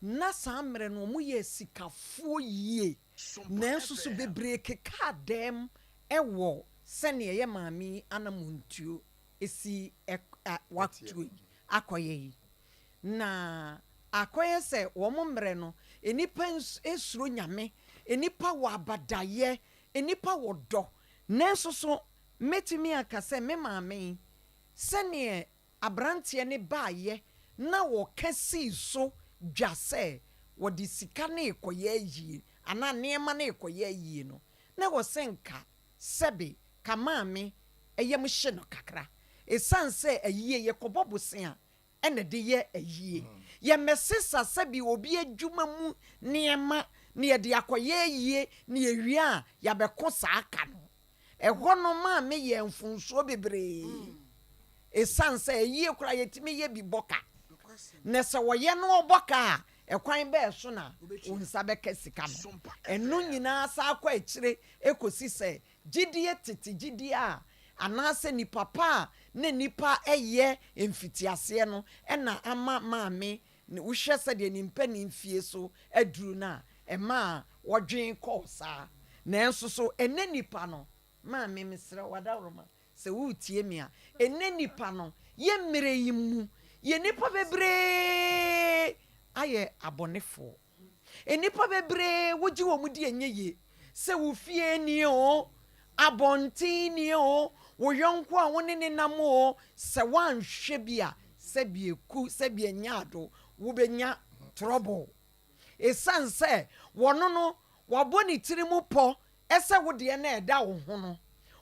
na samre no omu ye sikafo yie na nsusu bebre keka dem ewo sene ye maame anamuntuo esi watu akoye na akoye se wo mre no enipa esuro nyame enipa wa abadaye enipa wodo nanso so metimi akase me maame sene abrantie ne baaye na wo kasi so dwase wo di sika na ekoye yi ana neema na ekoye yi no na wo senka sebe ka maame eyem hye no kakra esanse ayiye ye kobobosen a ene de ye ayiye ye mesesa sebi obi adwuma mu neema ne ye de akoye yie ne ye wi a ya beko saaka no ehwo no maame ye mfunso bebre esanse ayiye kura yetimi ye bi boka ne se wo ye no oboka ekwan ba eso na onsa beka sika no enu nyina sa akwa akire ekosi se gidie tete gidie a anase ni papa ne nipa eye emfitiase no ena ama maame ne uhwe se de nimpa ni mfie so aduru na ema wodwen kosa na enso so ene nipa no maame mesre wadaroma se wutie mi a ene nipa no ye mmere yimu ye nipa bebre aye abonefo enipa bebre woji wo mu di enye se wo fie ni o abonti ni o wo yonko a woni ne nam o se wanhwe bia se bieku se bianyado wo benya trouble esanse wono no waboni tirimu po ese wo de na eda wo ho no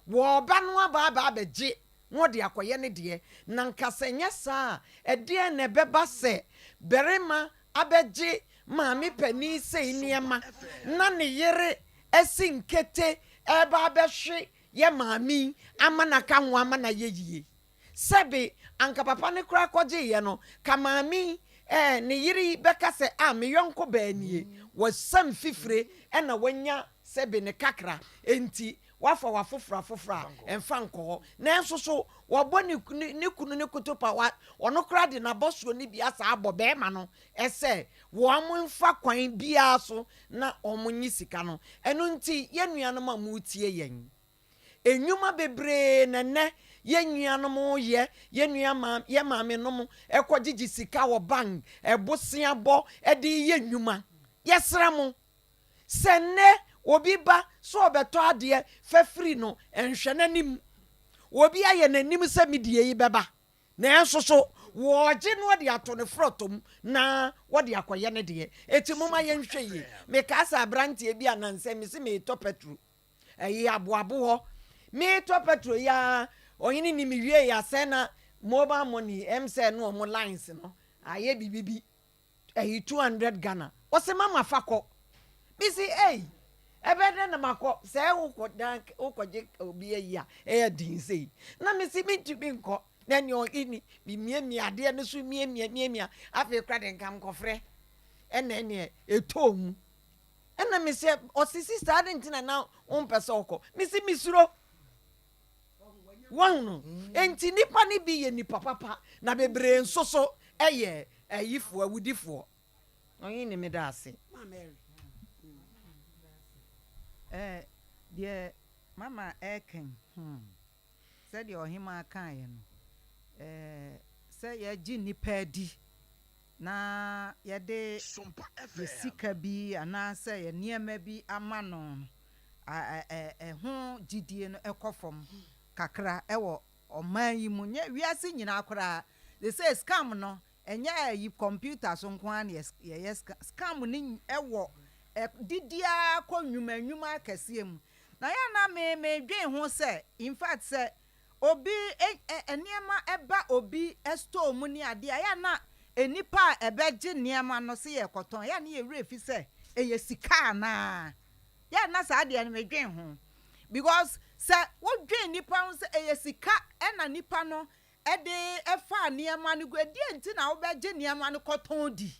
wo ba no aba abeje wo de akoye ne de na nkasanya sa ede na beba se berema abeje maami pani sei niema na ne yere esinkete eba behwe ye maami amana ka ho amana yeyie sebe anka papa ne kura koje ye no ka maami ne yiri beka se me yonko baanie wasam fifire na wanya sebe ne kakra enti wafa wafofra emfa nko na enso so wabo ne kunu ne kutopa ono kura de na bosuo ni bia sa abo be ma no ese wo amfa kwan bia so na omunyi sika no eno nti yenuanom amutie yen enyuma bebre na ne yenuanom ye yenua ye maame nom ekogigi sika wo bank ebosia bo e de yenuma yesra mo senne obi ba so obeto ade fafiri no enhwe nanim obi aye nanim se medie yi beba na enso so woje no de ato ne frotom na wode akoye ne de eti moma ye nhwe yi me ka sa brantie bi ananse me se me to petro eyi aboabo ho me to petro ya oyini ni me wie ya se na mobile money emse no mo lines no aye bibibi eyi 200 Ghana o se mama fako bisi ebede na makọ se ukoje obi ya din sei na me si mintu bi nko na ni o ini bi miemi ade ne so miemi afi kra de nkam kofre ena ne etom ena me se osisi stade ntina na umpese okọ me si misuro wonu enti nipa ni bi ye nipa papa na bebre nsoso eye ayifo awudifo oyin ni me da ase Mary deɛ mama eken sɛ deɛ ɔhema kan yɛ no sɛ yɛgye nipa di na yɛde sika bi anaasɛ yɛ nneɛma bi ama no ho gidie no ɛkɔ kakra ɛwɔ ɔman yi mu nyɛ wiase nyinaa koraa they say scam no ɛnyɛ yi computer so nko an yɛ scam ni ɛwɔ didia kɔ nwuma kɛseɛ mu na ya na me dwen ho sɛ in fact sɛ obi nneɛma ɛba obi store mu ni ade ya na enipa ɛbɛgye nneɛma no se yɛ kɔtɔn ya na yɛ refi sɛ ɛyɛ sika na ya na saa de no me dwen ho because sɛ wo dwen nipa ho sɛ ɛyɛ sika ɛna nipa no ɛde ɛfa nneɛma no gu ɛde nti na wo bɛgye nneɛma no kɔtɔn di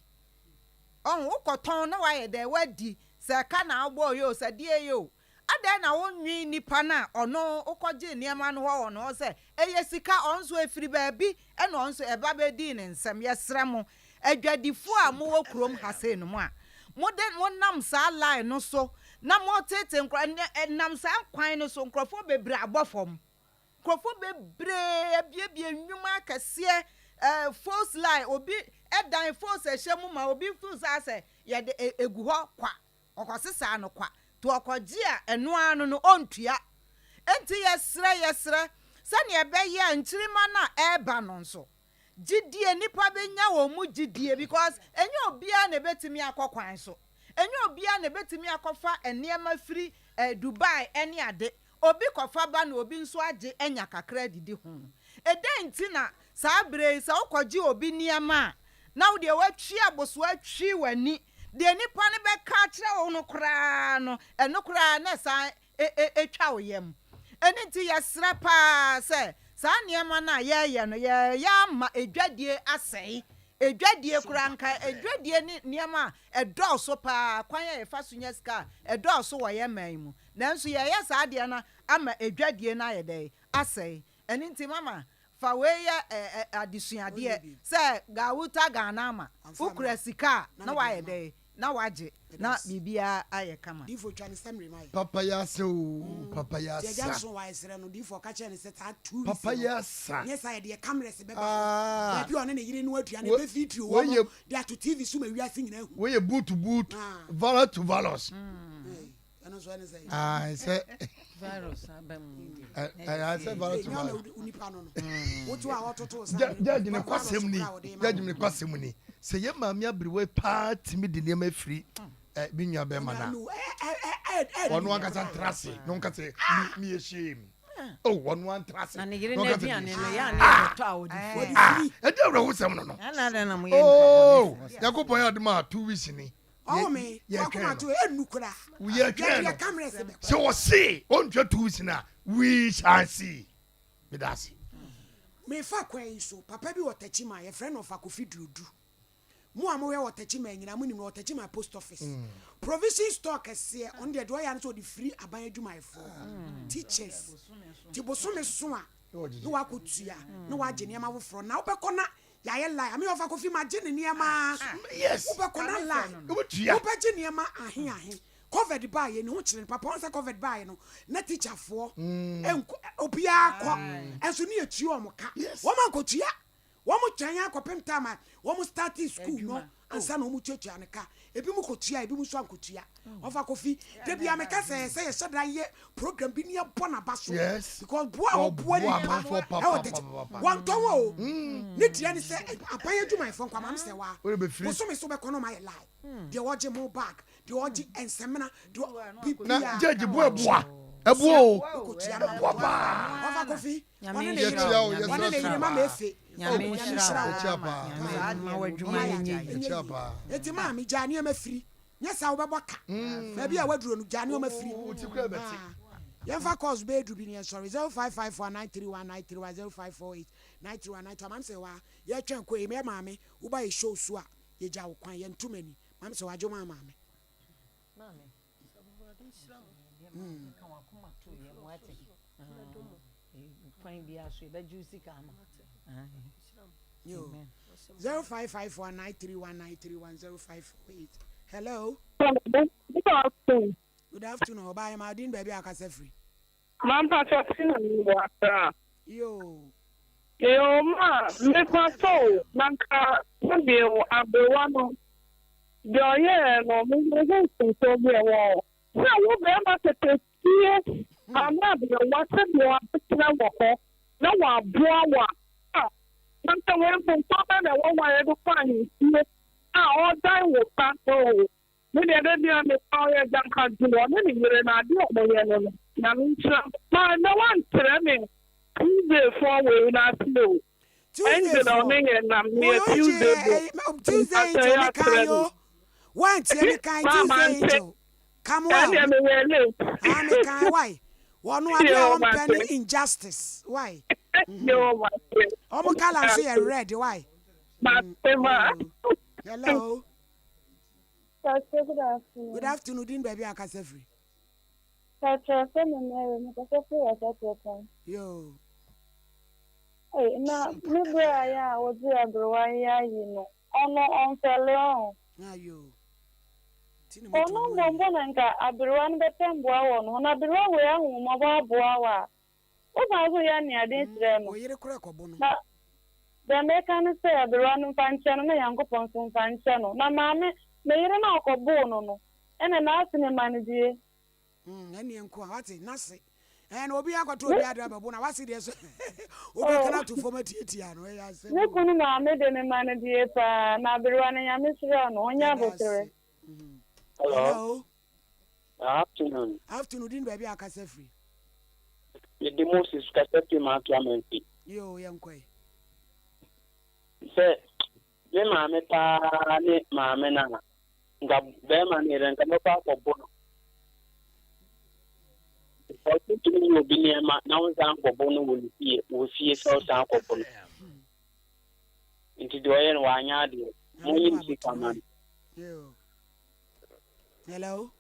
ukoton na waye de wadi se ka na agbo yo se die yo ade na wonwi nipa na ono ukoje niema no ho no se eye sika onso efiri baabi e na onso eba be di ne nsem yesre mo adwadifo a mo wokrom hase no mo a moden wonam sa line no so na mo tete nkro nam sa kwan no so nkrofo bebre abofom nkrofo bebre biebie nwuma kase false lie obi edan false ehemu ma obi false ase ye de egu ho kwa okosesa no kwa to okoje a eno anu no ontua enti yesre se ne ebeye nchirima na eba no nso gidie nipa benya wo mu gidie because enye obia na betimi akokwan so enye obia na betimi akofa enema firi Dubai eni ade obi kofa ba na obi nso age enya kakra didi ho edenti na saa brei sa ukoji obi niama na wo de watwi aboso atwi wani de nipa ne be ka kire wo no kra no eno kra na sa etwa wo yam enti yesra pa se saa niama na ye no ye ma edwadie asei edwadie kra nka edwadie ni niama edoso pa kwan ye fa so nyaska edoso wo ye man mu nanso ye saa de na ama edwadie na ye de asei enti mama fa we ya adisuade se gawuta ganama ukura sika na waye de na waje na bibia aye kama difo twane samre mai papa ya so papa ya sa ja so wa isere no difo ka che ne se ta tu papa ya sa yes I de camera se be ba bi one ne yire no atua ne be fitri wo de ato TV so ma wiase nyina hu we ye boot valor to valors ano so ne say say virus abam I say valor to valors unipa no wo to a ototo sa judge ne kwasem ni se ye maami abriwe pa timi de ne mafiri bi nwa be ma na onu akasa trase no nkase mi ye shame onu an trase na ne yire na aduane no ya na to awodi e de wura wusem no na na mo ye yakopon ya de ma 2 weeks ni Oh me, yeah, wakuma to enukura. We are trying. trying. So see, on your tools now, we shall see. With us. Me fa kwan so, papa bi wotachi ma, your friend of Akofi Dudu. Mu amowe wotachi ma nyina mu ni wotachi ma post office. Provision store kese on the do ya so the free aban adwumayfo. Teachers. Tibosome so a, no wakotua, no wagye niam awofro. Na wobekọ na ya lie. I mean of Akofi ma gye ne niam. Yes. Wobekọ na lie. Wobegye niam ahen. Covered by you know papa once covered by no na teacher for obia ko enso ne atu omoka woman ko tua womo twan akopem time womo start school no ansa no mo tuatua ne ka ebi mu ko tua ebi mu so ankotua ofa kofi de bia me ka say sheda ye program bi ne bo na ba so because boa oboa ni one ton o ne tia ni say apan adwuma ifon kwa mam say wa wo so me so be kono my lie de woje mo bag de oji ensemna de na judge boa ebo ofa kofi one ne ma mefe eti ma mi jani ma firi nya sa wo beboka na bia waduro no jani ma firi yemfa cause be du bi ne sorry 0554931931 05489319 mam se wa ye twen ko e me ma me wo ba ye show so a ye ja wo kwan ye ntumani mam se wa jo ma me Yo, 0554931931 Hello. Good afternoon. Good afternoon. Bye, Madin, baby. I can say free. Mama, yo, ma, me paso, nanka, maybe abewano. Do ye no, me so be a wall. So you be able to see. I'm not the what you are putting out. No one, boa. Something when from Papa, the one I ever find. All time will pass. Oh, maybe I don't know the power that can do one. Maybe you're not doing it. Now, no one training. Tuesday forward, not slow. Tuesday morning, and I'm near Tuesday. Tuesday, one Tuesday, come on. I'm a kind why? One penny injustice. Why? No, I'm color say red. Why? Hello. Good afternoon, Dean baby. I can say free. Yo. Hey, na maybe I was there, bro. You know, on Salon. Ah, yo. Oh, no, Bonanka, Abiruan Betemboa, on Abiruan, whom about Boa. What are we near this? The American say Abiruan Fanchano, and Uncle Ponson Fanchano. Na mamma, may you know a bono, and an asking manager. Any inquiry, nothing. And Obi got to be other, but when I was serious, over to form a Tiano. No, I made a manager, Nabiruan and Miss on your Hello. Afternoon. Afternoon, baby. I can say free. The most is Cassette Mark. Yo, young quay. Say, the mamma, Beman here and come up for Bono. I think you will be near now. Uncle Bono will see so sample. Into the oil and one yard. Hello.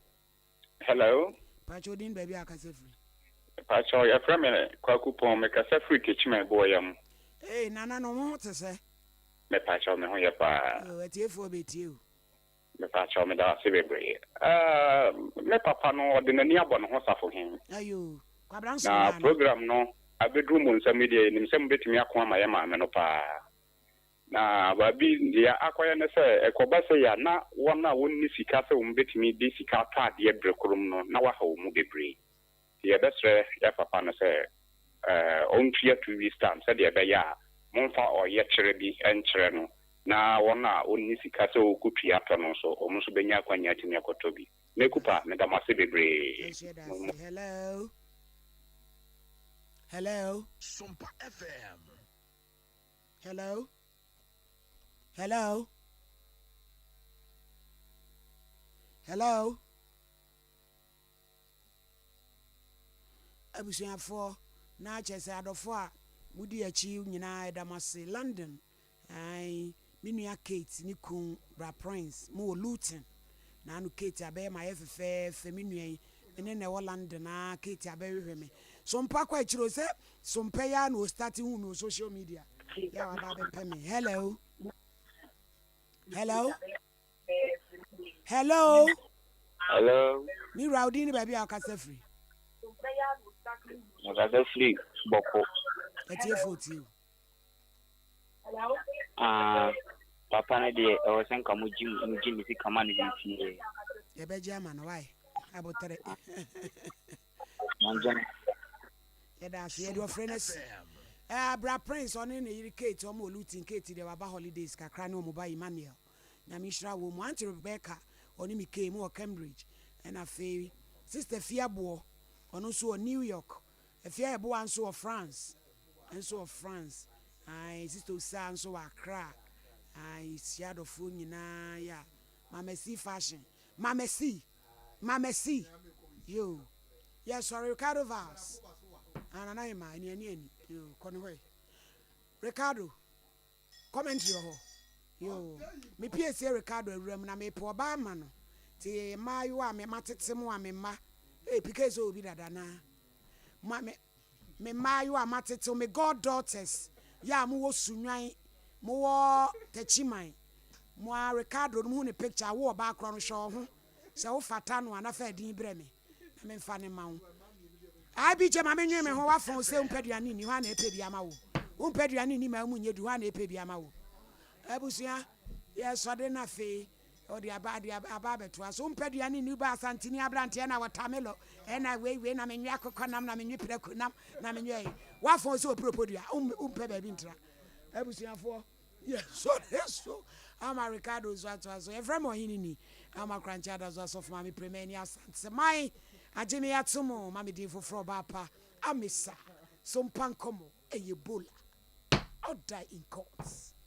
Hello. Pachodin, baby, I can say free. Pacho, your friend, Quacoupon, make a free kitchen, my boy. Hey, Nana, no more to say. Me Pacho, me your pa. It's here for bit you. Me Pacho, me da Sibri. Me Papa no, the nearborn horse for him. Are you? Na program no, I bedroom on some media in some bit me aqua my manopa. Na babi dia akwaya ne se ekoba se ya na wona wonni sika se wo betimi de sika pa de ebrekrum no na wa ha wo mu bebre ye besre ya papa no se on tria 2 weeks time se de be ya monfa oye kire bi enkire no na wona wonni sika se wo kutua to no so o so benya kwanya timi akotobi mekupa me da mase bebre. Hello. Sompa FM. Hello. Hello. Hello. Abusuafo na chese adofo a mudi achi nyina edamase London. Ai minua Kate ni kun Bra Prince mo Luton. Na anu Kate abe ma yefefe minua yi ene na wo London na Kate abe hwehwe me. So mpa kwa chiro se so mpa ya no starting hu no social media. Ya wa ba be peme. Hello. Hello. Hello. Hello. Mi Rowdy ni baby akasa free. Akasa free boko. Etie 40. Hello. Papa na de o sen ka mujim si kama ni fi. Ye be jama no why? Abotere. Manjan. Ye da se ye do friends. Bra Prince on in irricate o mo Luton Kate de baba holidays kakra na o mo ba Emmanuel. Na mi hira wo mo Auntie Rebecca oni mi came o Cambridge and afi sister Fiabo ono so New York. Afia ebo anso of France. Anso of France. Ai sister Usa anso Accra. Ai siado fu nyina ya. Mama C fashion. Mama C. Yo. Yes, sorry Ricardo Vals. Ananaima ni yo konwe. Ricardo. Commentary ho. Yo. Me PSA Ricardo awuram na me po ba ma no. Ti mayu a me matete mu a me ma. Because obi dada na. Ma me mayu a matete me goddaughters. Ya mu wo sunwan, mu wo tachiman. Mo a Ricardo no hu ne picture wo ba akro no hwe ho. Se wo fata no anafa din bre me. Na me mfa ne ma wo. Abi je ma menwe me ho wa fon se umpeduani ni ho na epe bia ma wo. Umpeduani ni ma mu nye du ho na epe bia ma wo. Abusia yes ode na fe ode aba beto aso umpeduani ni ba asantini abrante na watermelon na we na menwe akokọ nam na menwe preku nam na menwe wa fon se opropodua umpe ba bi ntra abusiafo yes so ama Ricardo so aso efrem ohini ni ama krancha da so of mami premeni asante mai ajimi atomo mami di foforo ba pa amisa Sompa Nkomo eyebola all die in court.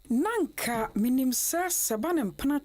Nanka minim sa sabane mpana